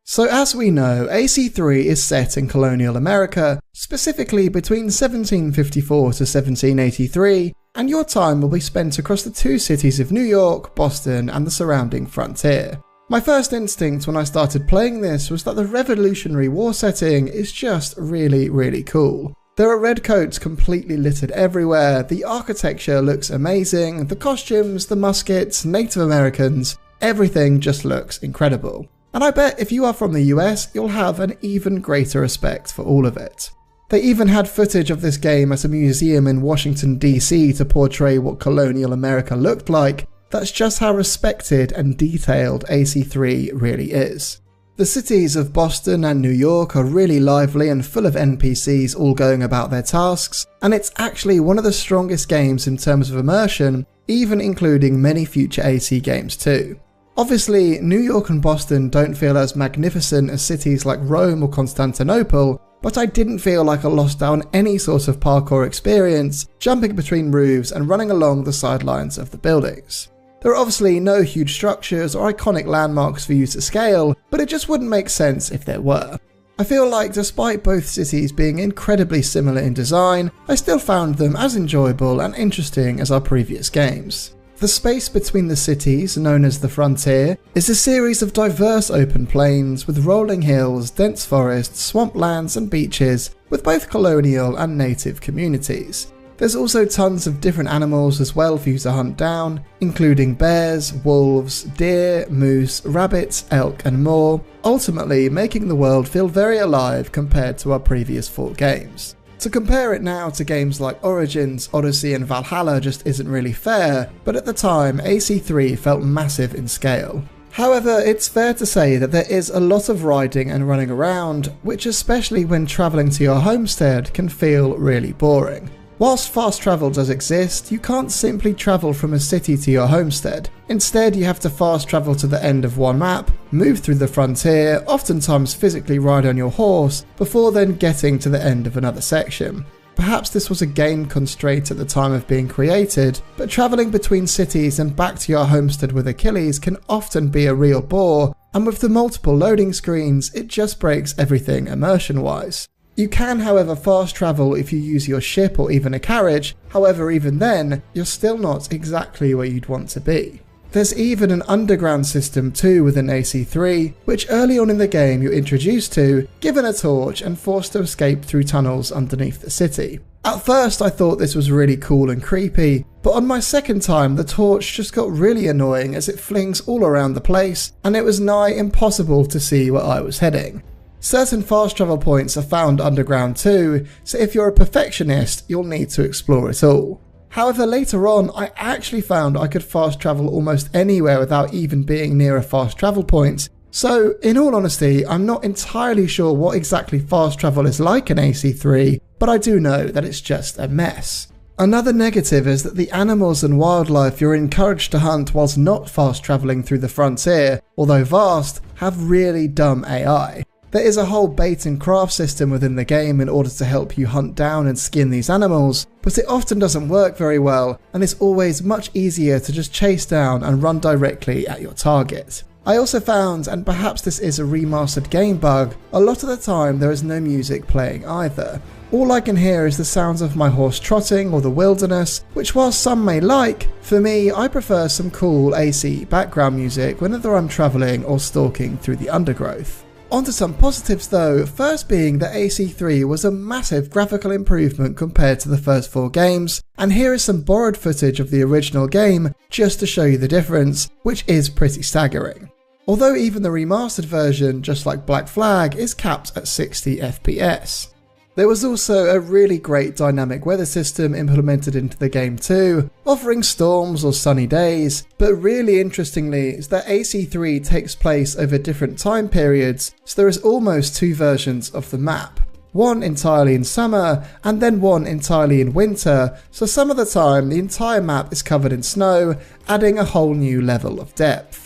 So as we know, AC3 is set in colonial America, specifically between 1754 to 1783, and your time will be spent across the two cities of New York, Boston, and the surrounding frontier. My first instinct when I started playing this was that the Revolutionary War setting is just really cool. There are redcoats completely littered everywhere, the architecture looks amazing, the costumes, the muskets, Native Americans, everything just looks incredible. And I bet if you are from the US, you'll have an even greater respect for all of it. They even had footage of this game at a museum in Washington DC to portray what colonial America looked like. That's just how respected and detailed AC3 really is. The cities of Boston and New York are really lively and full of NPCs all going about their tasks, and it's actually one of the strongest games in terms of immersion, even including many future AC games too. Obviously, New York and Boston don't feel as magnificent as cities like Rome or Constantinople, but I didn't feel like I lost out on any sort of parkour experience, jumping between roofs and running along the sidelines of the buildings. There are obviously no huge structures or iconic landmarks for you to scale, but it just wouldn't make sense if there were. I feel like despite both cities being incredibly similar in design, I still found them as enjoyable and interesting as our previous games. The space between the cities, known as the Frontier, is a series of diverse open plains with rolling hills, dense forests, swamplands and beaches with both colonial and native communities. There's also tons of different animals as well for you to hunt down, including bears, wolves, deer, moose, rabbits, elk and more, ultimately making the world feel very alive compared to our previous 4 games. To compare it now to games like Origins, Odyssey and Valhalla just isn't really fair, but at the time AC3 felt massive in scale. However, it's fair to say that there is a lot of riding and running around, which especially when travelling to your homestead can feel really boring. Whilst fast travel does exist, you can't simply travel from a city to your homestead. Instead, you have to fast travel to the end of one map, move through the frontier, oftentimes physically ride on your horse, before then getting to the end of another section. Perhaps this was a game constraint at the time of being created, but travelling between cities and back to your homestead with Achilles can often be a real bore, and with the multiple loading screens, it just breaks everything immersion-wise. You can, however, fast travel if you use your ship or even a carriage, however even then, you're still not exactly where you'd want to be. There's even an underground system too within AC3, which early on in the game you're introduced to, given a torch and forced to escape through tunnels underneath the city. At first I thought this was really cool and creepy, but on my second time the torch just got really annoying as it flings all around the place, and it was nigh impossible to see where I was heading. Certain fast travel points are found underground too, so if you're a perfectionist, you'll need to explore it all. However, later on, I actually found I could fast travel almost anywhere without even being near a fast travel point. So, in all honesty, I'm not entirely sure what exactly fast travel is like in AC3, but I do know that it's just a mess. Another negative is that the animals and wildlife you're encouraged to hunt whilst not fast travelling through the frontier, although vast, have really dumb AI. There is a whole bait and craft system within the game in order to help you hunt down and skin these animals, but it often doesn't work very well, and it's always much easier to just chase down and run directly at your target. I also found, and perhaps this is a remastered game bug, a lot of the time there is no music playing either. All I can hear is the sounds of my horse trotting or the wilderness, which whilst some may like, for me I prefer some cool AC background music whenever I'm travelling or stalking through the undergrowth. Onto some positives though, first being that AC3 was a massive graphical improvement compared to the first 4 games, and here is some borrowed footage of the original game just to show you the difference, which is pretty staggering. Although even the remastered version, just like Black Flag, is capped at 60 FPS. There was also a really great dynamic weather system implemented into the game too, offering storms or sunny days, but really interestingly is that AC3 takes place over different time periods, so there is almost 2 versions of the map. One entirely in summer, and then one entirely in winter, so some of the time the entire map is covered in snow, adding a whole new level of depth.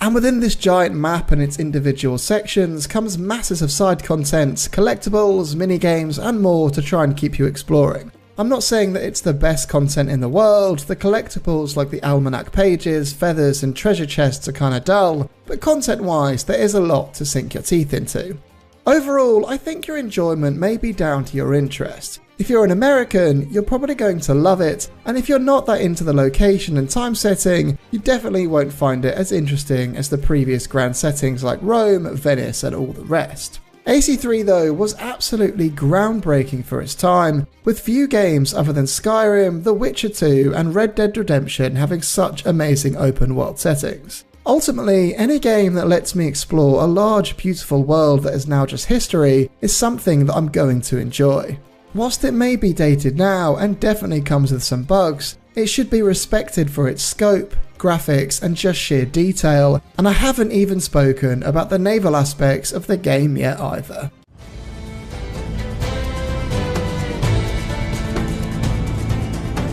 And within this giant map and its individual sections comes masses of side content, collectibles, minigames and more to try and keep you exploring. I'm not saying that it's the best content in the world, the collectibles like the almanac pages, feathers and treasure chests are kinda dull, but content wise there is a lot to sink your teeth into. Overall, I think your enjoyment may be down to your interest. If you're an American, you're probably going to love it, and if you're not that into the location and time setting, you definitely won't find it as interesting as the previous grand settings like Rome, Venice and all the rest. AC3 though was absolutely groundbreaking for its time, with few games other than Skyrim, The Witcher 2 and Red Dead Redemption having such amazing open world settings. Ultimately, any game that lets me explore a large, beautiful world that is now just history is something that I'm going to enjoy. Whilst it may be dated now and definitely comes with some bugs, it should be respected for its scope, graphics and just sheer detail, and I haven't even spoken about the naval aspects of the game yet either.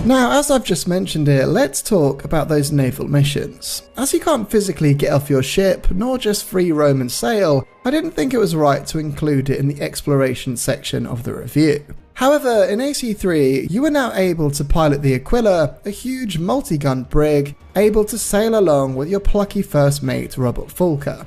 Now, as I've just mentioned it, let's talk about those naval missions. As you can't physically get off your ship, nor just free roam and sail, I didn't think it was right to include it in the exploration section of the review. However, in AC3, you are now able to pilot the Aquila, a huge multi-gun brig, able to sail along with your plucky first mate Robert Fulker.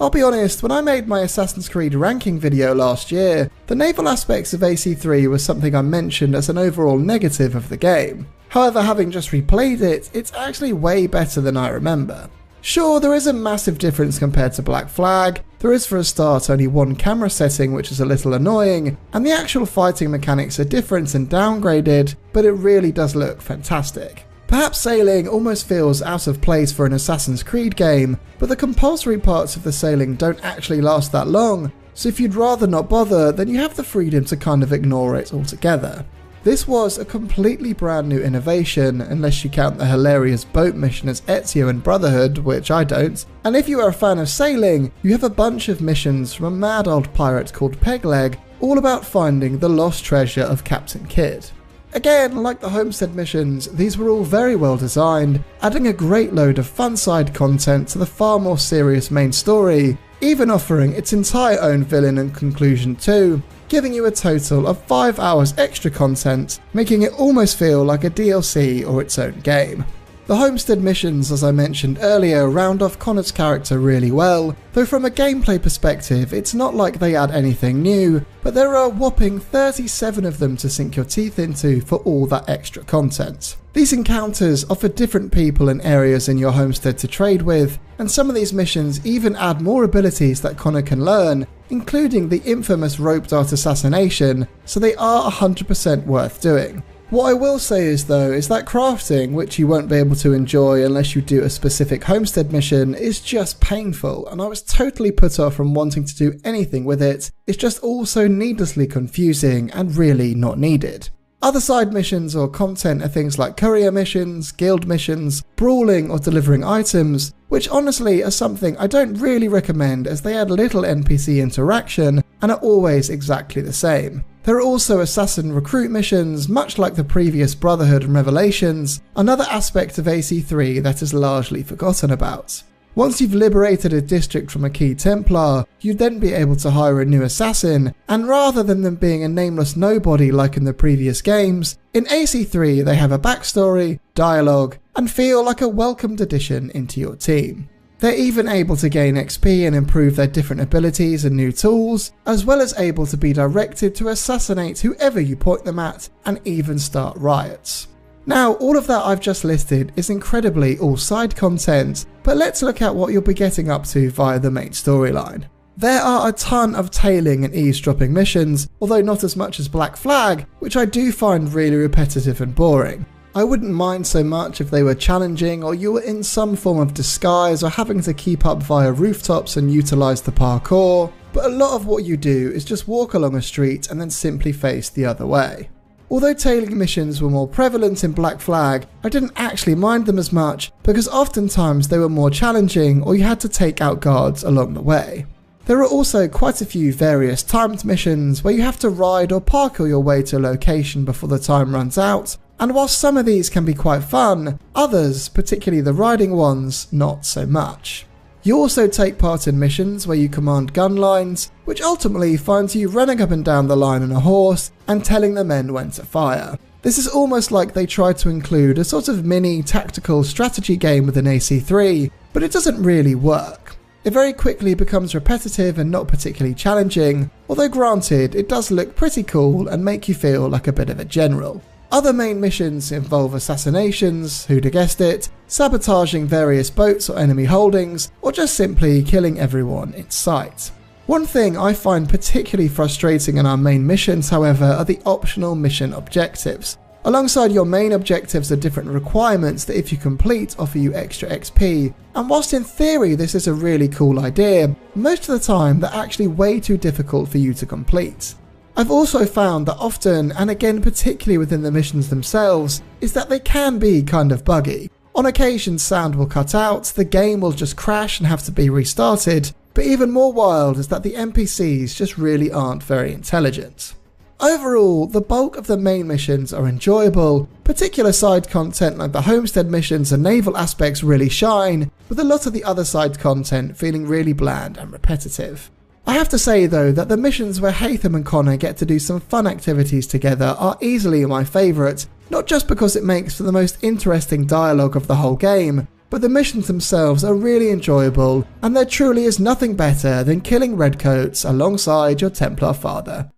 I'll be honest, when I made my Assassin's Creed ranking video last year, the naval aspects of AC3 was something I mentioned as an overall negative of the game. However, having just replayed it, it's actually way better than I remember. Sure, there is a massive difference compared to Black Flag, there is for a start only one camera setting which is a little annoying, and the actual fighting mechanics are different and downgraded, but it really does look fantastic. Perhaps sailing almost feels out of place for an Assassin's Creed game, but the compulsory parts of the sailing don't actually last that long, so if you'd rather not bother, then you have the freedom to kind of ignore it altogether. This was a completely brand new innovation, unless you count the hilarious boat mission as Ezio in Brotherhood, which I don't, and if you are a fan of sailing, you have a bunch of missions from a mad old pirate called Pegleg, all about finding the lost treasure of Captain Kidd. Again, like the Homestead missions, these were all very well designed, adding a great load of fun side content to the far more serious main story, even offering its entire own villain and conclusion too, giving you a total of 5 hours extra content, making it almost feel like a DLC or its own game. The Homestead missions, as I mentioned earlier, round off Connor's character really well, though from a gameplay perspective it's not like they add anything new, but there are a whopping 37 of them to sink your teeth into for all that extra content. These encounters offer different people and areas in your homestead to trade with, and some of these missions even add more abilities that Connor can learn, including the infamous rope dart assassination, so they are 100% worth doing. What I will say is though, is that crafting, which you won't be able to enjoy unless you do a specific homestead mission, is just painful, and I was totally put off from wanting to do anything with it. It's just all so needlessly confusing and really not needed. Other side missions or content are things like courier missions, guild missions, brawling or delivering items, which honestly are something I don't really recommend as they add little NPC interaction and are always exactly the same. There are also assassin recruit missions, much like the previous Brotherhood and Revelations, another aspect of AC3 that is largely forgotten about. Once you've liberated a district from a key Templar, you'd then be able to hire a new assassin, and rather than them being a nameless nobody like in the previous games, in AC3 they have a backstory, dialogue, and feel like a welcomed addition into your team. They're even able to gain XP and improve their different abilities and new tools, as well as able to be directed to assassinate whoever you point them at, and even start riots. Now, all of that I've just listed is incredibly all side content, but let's look at what you'll be getting up to via the main storyline. There are a ton of tailing and eavesdropping missions, although not as much as Black Flag, which I do find really repetitive and boring. I wouldn't mind so much if they were challenging or you were in some form of disguise or having to keep up via rooftops and utilise the parkour, but a lot of what you do is just walk along a street and then simply face the other way. Although tailing missions were more prevalent in Black Flag, I didn't actually mind them as much because oftentimes they were more challenging or you had to take out guards along the way. There are also quite a few various timed missions where you have to ride or parkour your way to a location before the time runs out, and while some of these can be quite fun, others, particularly the riding ones, not so much. You also take part in missions where you command gun lines, which ultimately finds you running up and down the line on a horse and telling the men when to fire. This is almost like they tried to include a sort of mini tactical strategy game within AC3, but it doesn't really work. It very quickly becomes repetitive and not particularly challenging, although granted it does look pretty cool and make you feel like a bit of a general. Other main missions involve assassinations, who'd have guessed it, sabotaging various boats or enemy holdings, or just simply killing everyone in sight. One thing I find particularly frustrating in our main missions, however, are the optional mission objectives. Alongside your main objectives are different requirements that if you complete offer you extra XP, and whilst in theory this is a really cool idea, most of the time they're actually way too difficult for you to complete. I've also found that often, and again particularly within the missions themselves, is that they can be kind of buggy. On occasion sound will cut out, the game will just crash and have to be restarted, but even more wild is that the NPCs just really aren't very intelligent. Overall, the bulk of the main missions are enjoyable, particular side content like the homestead missions and naval aspects really shine, with a lot of the other side content feeling really bland and repetitive. I have to say though that the missions where Haytham and Connor get to do some fun activities together are easily my favourite, not just because it makes for the most interesting dialogue of the whole game, but the missions themselves are really enjoyable, and there truly is nothing better than killing redcoats alongside your Templar father.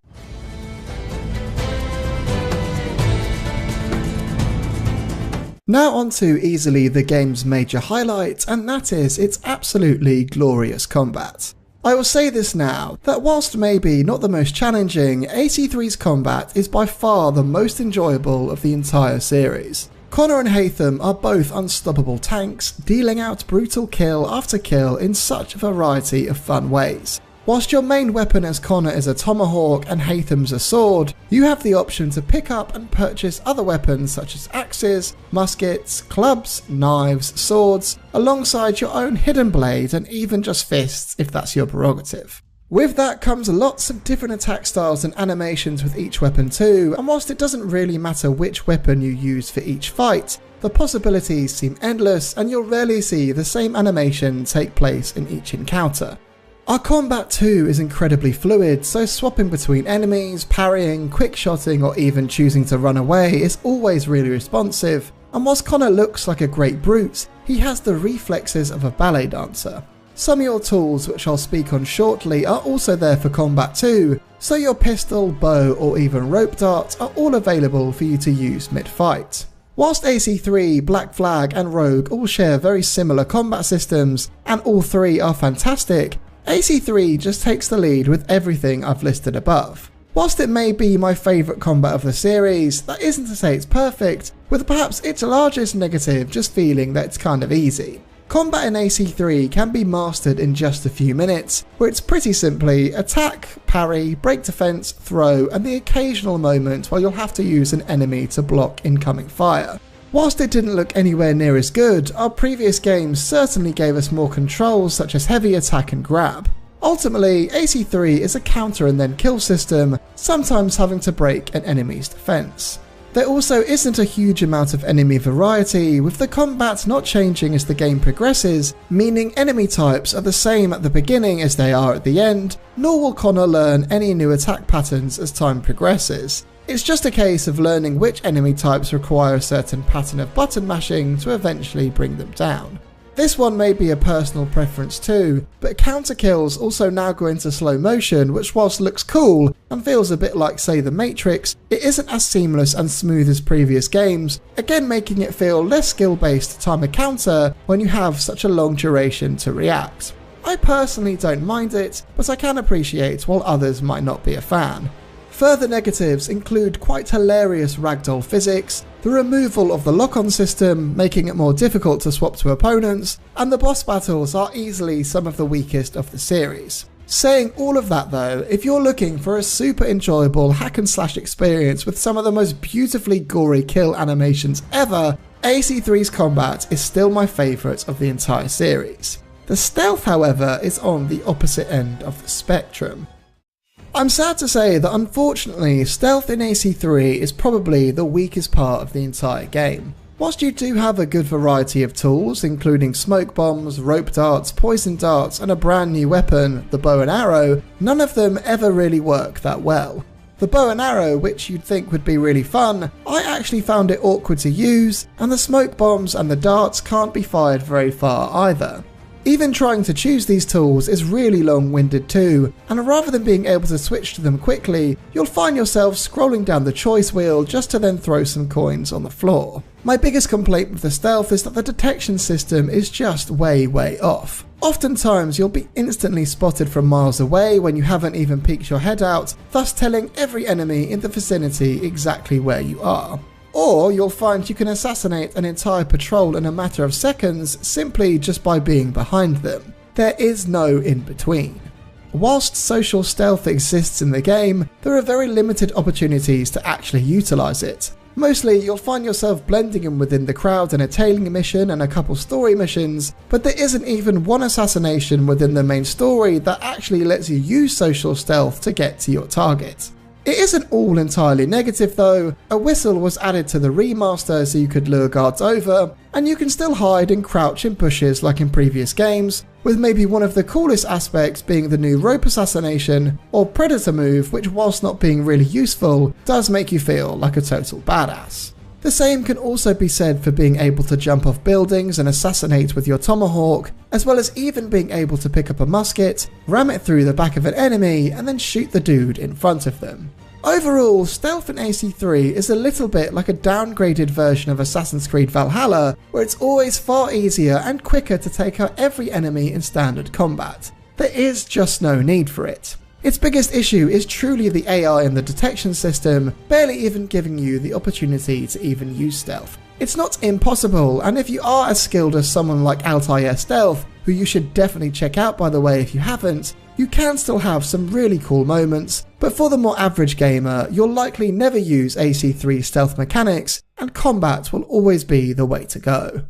Now on to easily the game's major highlight, and that is its absolutely glorious combat. I will say this now, that whilst maybe not the most challenging, AC3's combat is by far the most enjoyable of the entire series. Connor and Haytham are both unstoppable tanks, dealing out brutal kill after kill in such a variety of fun ways. Whilst your main weapon as Connor is a tomahawk and Haytham's a sword, you have the option to pick up and purchase other weapons such as axes, muskets, clubs, knives, swords, alongside your own hidden blade and even just fists if that's your prerogative. With that comes lots of different attack styles and animations with each weapon too, and whilst it doesn't really matter which weapon you use for each fight, the possibilities seem endless and you'll rarely see the same animation take place in each encounter. Our combat too is incredibly fluid, so swapping between enemies, parrying, quick-shotting or even choosing to run away is always really responsive, and whilst Connor looks like a great brute, he has the reflexes of a ballet dancer. Some of your tools, which I'll speak on shortly, are also there for combat too, so your pistol, bow or even rope dart are all available for you to use mid-fight. Whilst AC3, Black Flag and Rogue all share very similar combat systems, and all three are fantastic, AC3 just takes the lead with everything I've listed above. Whilst it may be my favourite combat of the series, that isn't to say it's perfect, with perhaps its largest negative just feeling that it's kind of easy. Combat in AC3 can be mastered in just a few minutes, where it's pretty simply attack, parry, break defense, throw, and the occasional moment where you'll have to use an enemy to block incoming fire. Whilst it didn't look anywhere near as good, our previous games certainly gave us more controls such as heavy attack and grab. Ultimately, AC3 is a counter and then kill system, sometimes having to break an enemy's defense. There also isn't a huge amount of enemy variety, with the combat not changing as the game progresses, meaning enemy types are the same at the beginning as they are at the end, nor will Connor learn any new attack patterns as time progresses. It's just a case of learning which enemy types require a certain pattern of button mashing to eventually bring them down. This one may be a personal preference too, but counter kills also now go into slow motion, which whilst looks cool and feels a bit like say the Matrix, it isn't as seamless and smooth as previous games, again making it feel less skill based to time a counter when you have such a long duration to react. I personally don't mind it, but I can appreciate while others might not be a fan. Further negatives include quite hilarious ragdoll physics, the removal of the lock-on system, making it more difficult to swap to opponents, and the boss battles are easily some of the weakest of the series. Saying all of that though, if you're looking for a super enjoyable hack and slash experience with some of the most beautifully gory kill animations ever, AC3's combat is still my favourite of the entire series. The stealth, however, is on the opposite end of the spectrum. I'm sad to say that unfortunately, stealth in AC3 is probably the weakest part of the entire game. Whilst you do have a good variety of tools, including smoke bombs, rope darts, poison darts, and a brand new weapon, the bow and arrow, none of them ever really work that well. The bow and arrow, which you'd think would be really fun, I actually found it awkward to use, and the smoke bombs and the darts can't be fired very far either. Even trying to choose these tools is really long-winded too, and rather than being able to switch to them quickly, you'll find yourself scrolling down the choice wheel just to then throw some coins on the floor. My biggest complaint with the stealth is that the detection system is just way off. Oftentimes you'll be instantly spotted from miles away when you haven't even peeked your head out, thus telling every enemy in the vicinity exactly where you are. or you'll find you can assassinate an entire patrol in a matter of seconds simply just by being behind them. There is no in between. Whilst social stealth exists in the game, there are very limited opportunities to actually utilise it. Mostly, you'll find yourself blending in within the crowd in a tailing mission and a couple story missions, but there isn't even one assassination within the main story that actually lets you use social stealth to get to your target. It isn't all entirely negative though. A whistle was added to the remaster so you could lure guards over, and you can still hide and crouch in bushes like in previous games, with maybe one of the coolest aspects being the new rope assassination or predator move, which whilst not being really useful, does make you feel like a total badass. The same can also be said for being able to jump off buildings and assassinate with your tomahawk, as well as even being able to pick up a musket, ram it through the back of an enemy, and then shoot the dude in front of them. Overall, stealth in AC3 is a little bit like a downgraded version of Assassin's Creed Valhalla, where it's always far easier and quicker to take out every enemy in standard combat. There is just no need for it. Its biggest issue is truly the AI and the detection system, barely even giving you the opportunity to even use stealth. It's not impossible, and if you are as skilled as someone like Altair Stealth, who you should definitely check out by the way if you haven't, you can still have some really cool moments, but for the more average gamer, you'll likely never use AC3 stealth mechanics, and combat will always be the way to go.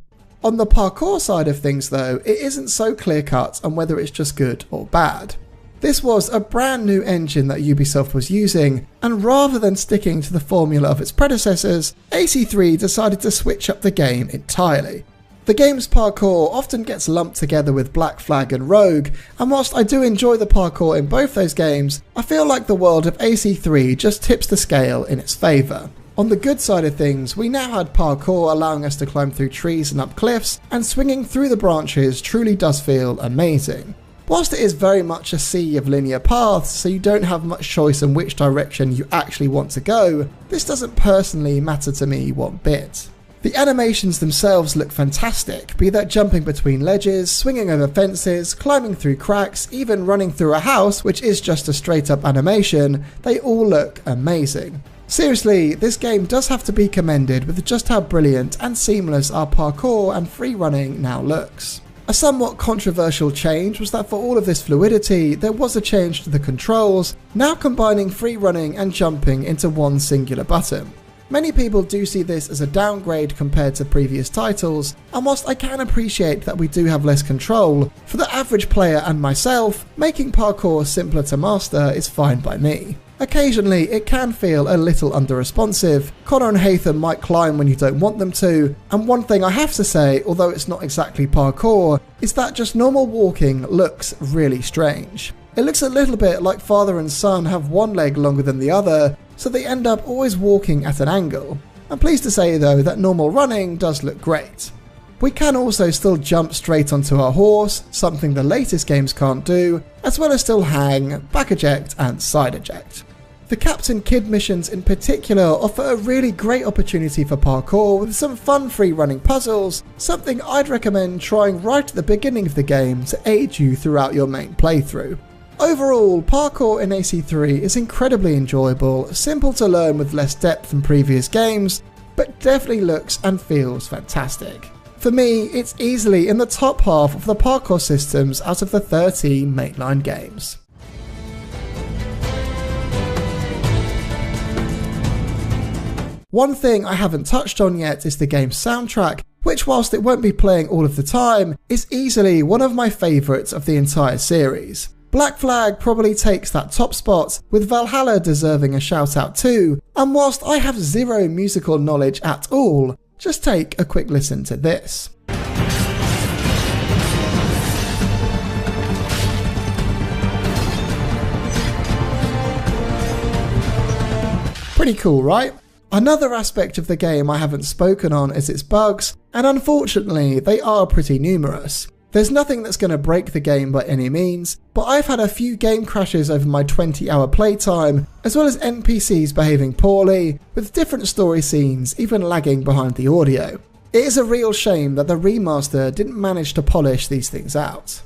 On the parkour side of things though, it isn't so clear cut on whether it's just good or bad. This was a brand new engine that Ubisoft was using, and rather than sticking to the formula of its predecessors, AC3 decided to switch up the game entirely. The game's parkour often gets lumped together with Black Flag and Rogue, and whilst I do enjoy the parkour in both those games, I feel like the world of AC3 just tips the scale in its favour. On the good side of things, we now had parkour allowing us to climb through trees and up cliffs, and swinging through the branches truly does feel amazing. Whilst it is very much a sea of linear paths, so you don't have much choice in which direction you actually want to go, this doesn't personally matter to me one bit. The animations themselves look fantastic, be that jumping between ledges, swinging over fences, climbing through cracks, even running through a house which is just a straight up animation, they all look amazing. Seriously, this game does have to be commended with just how brilliant and seamless our parkour and free running now looks. A somewhat controversial change was that for all of this fluidity, there was a change to the controls, now combining free running and jumping into one singular button. Many people do see this as a downgrade compared to previous titles, and whilst I can appreciate that we do have less control, for the average player and myself, making parkour simpler to master is fine by me. Occasionally, it can feel a little under-responsive. Connor and Hatham might climb when you don't want them to, and one thing I have to say, although it's not exactly parkour, is that just normal walking looks really strange. It looks a little bit like father and son have one leg longer than the other, so they end up always walking at an angle. I'm pleased to say though that normal running does look great. We can also still jump straight onto our horse, something the latest games can't do, as well as still hang, back eject and side eject. The Captain Kidd missions in particular offer a really great opportunity for parkour with some fun free running puzzles, something I'd recommend trying right at the beginning of the game to aid you throughout your main playthrough. Overall, parkour in AC3 is incredibly enjoyable, simple to learn with less depth than previous games, but definitely looks and feels fantastic. For me, it's easily in the top half of the parkour systems out of the 13 mainline games. One thing I haven't touched on yet is the game's soundtrack, which whilst it won't be playing all of the time, is easily one of my favourites of the entire series. Black Flag probably takes that top spot, with Valhalla deserving a shout out too, and whilst I have zero musical knowledge at all, just take a quick listen to this. Pretty cool, right? Another aspect of the game I haven't spoken on is its bugs, and unfortunately they are pretty numerous. There's nothing that's going to break the game by any means, but I've had a few game crashes over my 20-hour playtime, as well as NPCs behaving poorly, with different story scenes even lagging behind the audio. It is a real shame that the remaster didn't manage to polish these things out.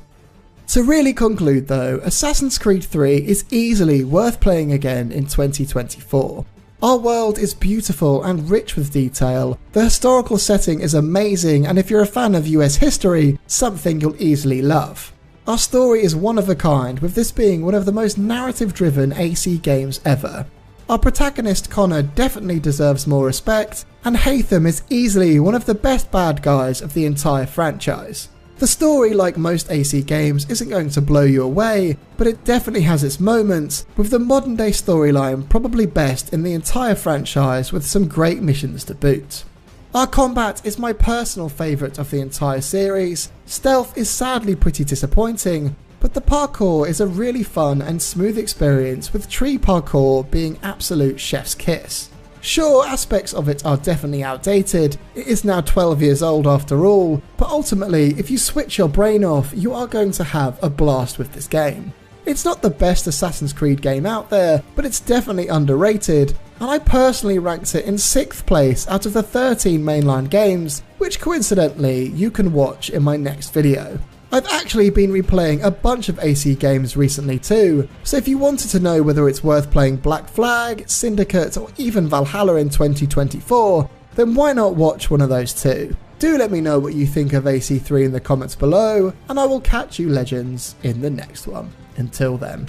To really conclude though, Assassin's Creed 3 is easily worth playing again in 2024. Our world is beautiful and rich with detail, the historical setting is amazing, and if you're a fan of US history, something you'll easily love. Our story is one of a kind, with this being one of the most narrative-driven AC games ever. Our protagonist Connor definitely deserves more respect, and Haytham is easily one of the best bad guys of the entire franchise. The story, like most AC games, isn't going to blow you away, but it definitely has its moments, with the modern day storyline probably best in the entire franchise with some great missions to boot. Our combat is my personal favourite of the entire series. Stealth is sadly pretty disappointing, but the parkour is a really fun and smooth experience, with tree parkour being absolute chef's kiss. Sure, aspects of it are definitely outdated, it is now 12 years old after all, but ultimately if you switch your brain off, you are going to have a blast with this game. It's not the best Assassin's Creed game out there, but it's definitely underrated, and I personally ranked it in 6th place out of the 13 mainline games, which coincidentally you can watch in my next video. I've actually been replaying a bunch of AC games recently too, so if you wanted to know whether it's worth playing Black Flag, Syndicate, or even Valhalla in 2024, then why not watch one of those too? Do let me know what you think of AC3 in the comments below, and I will catch you legends in the next one. Until then.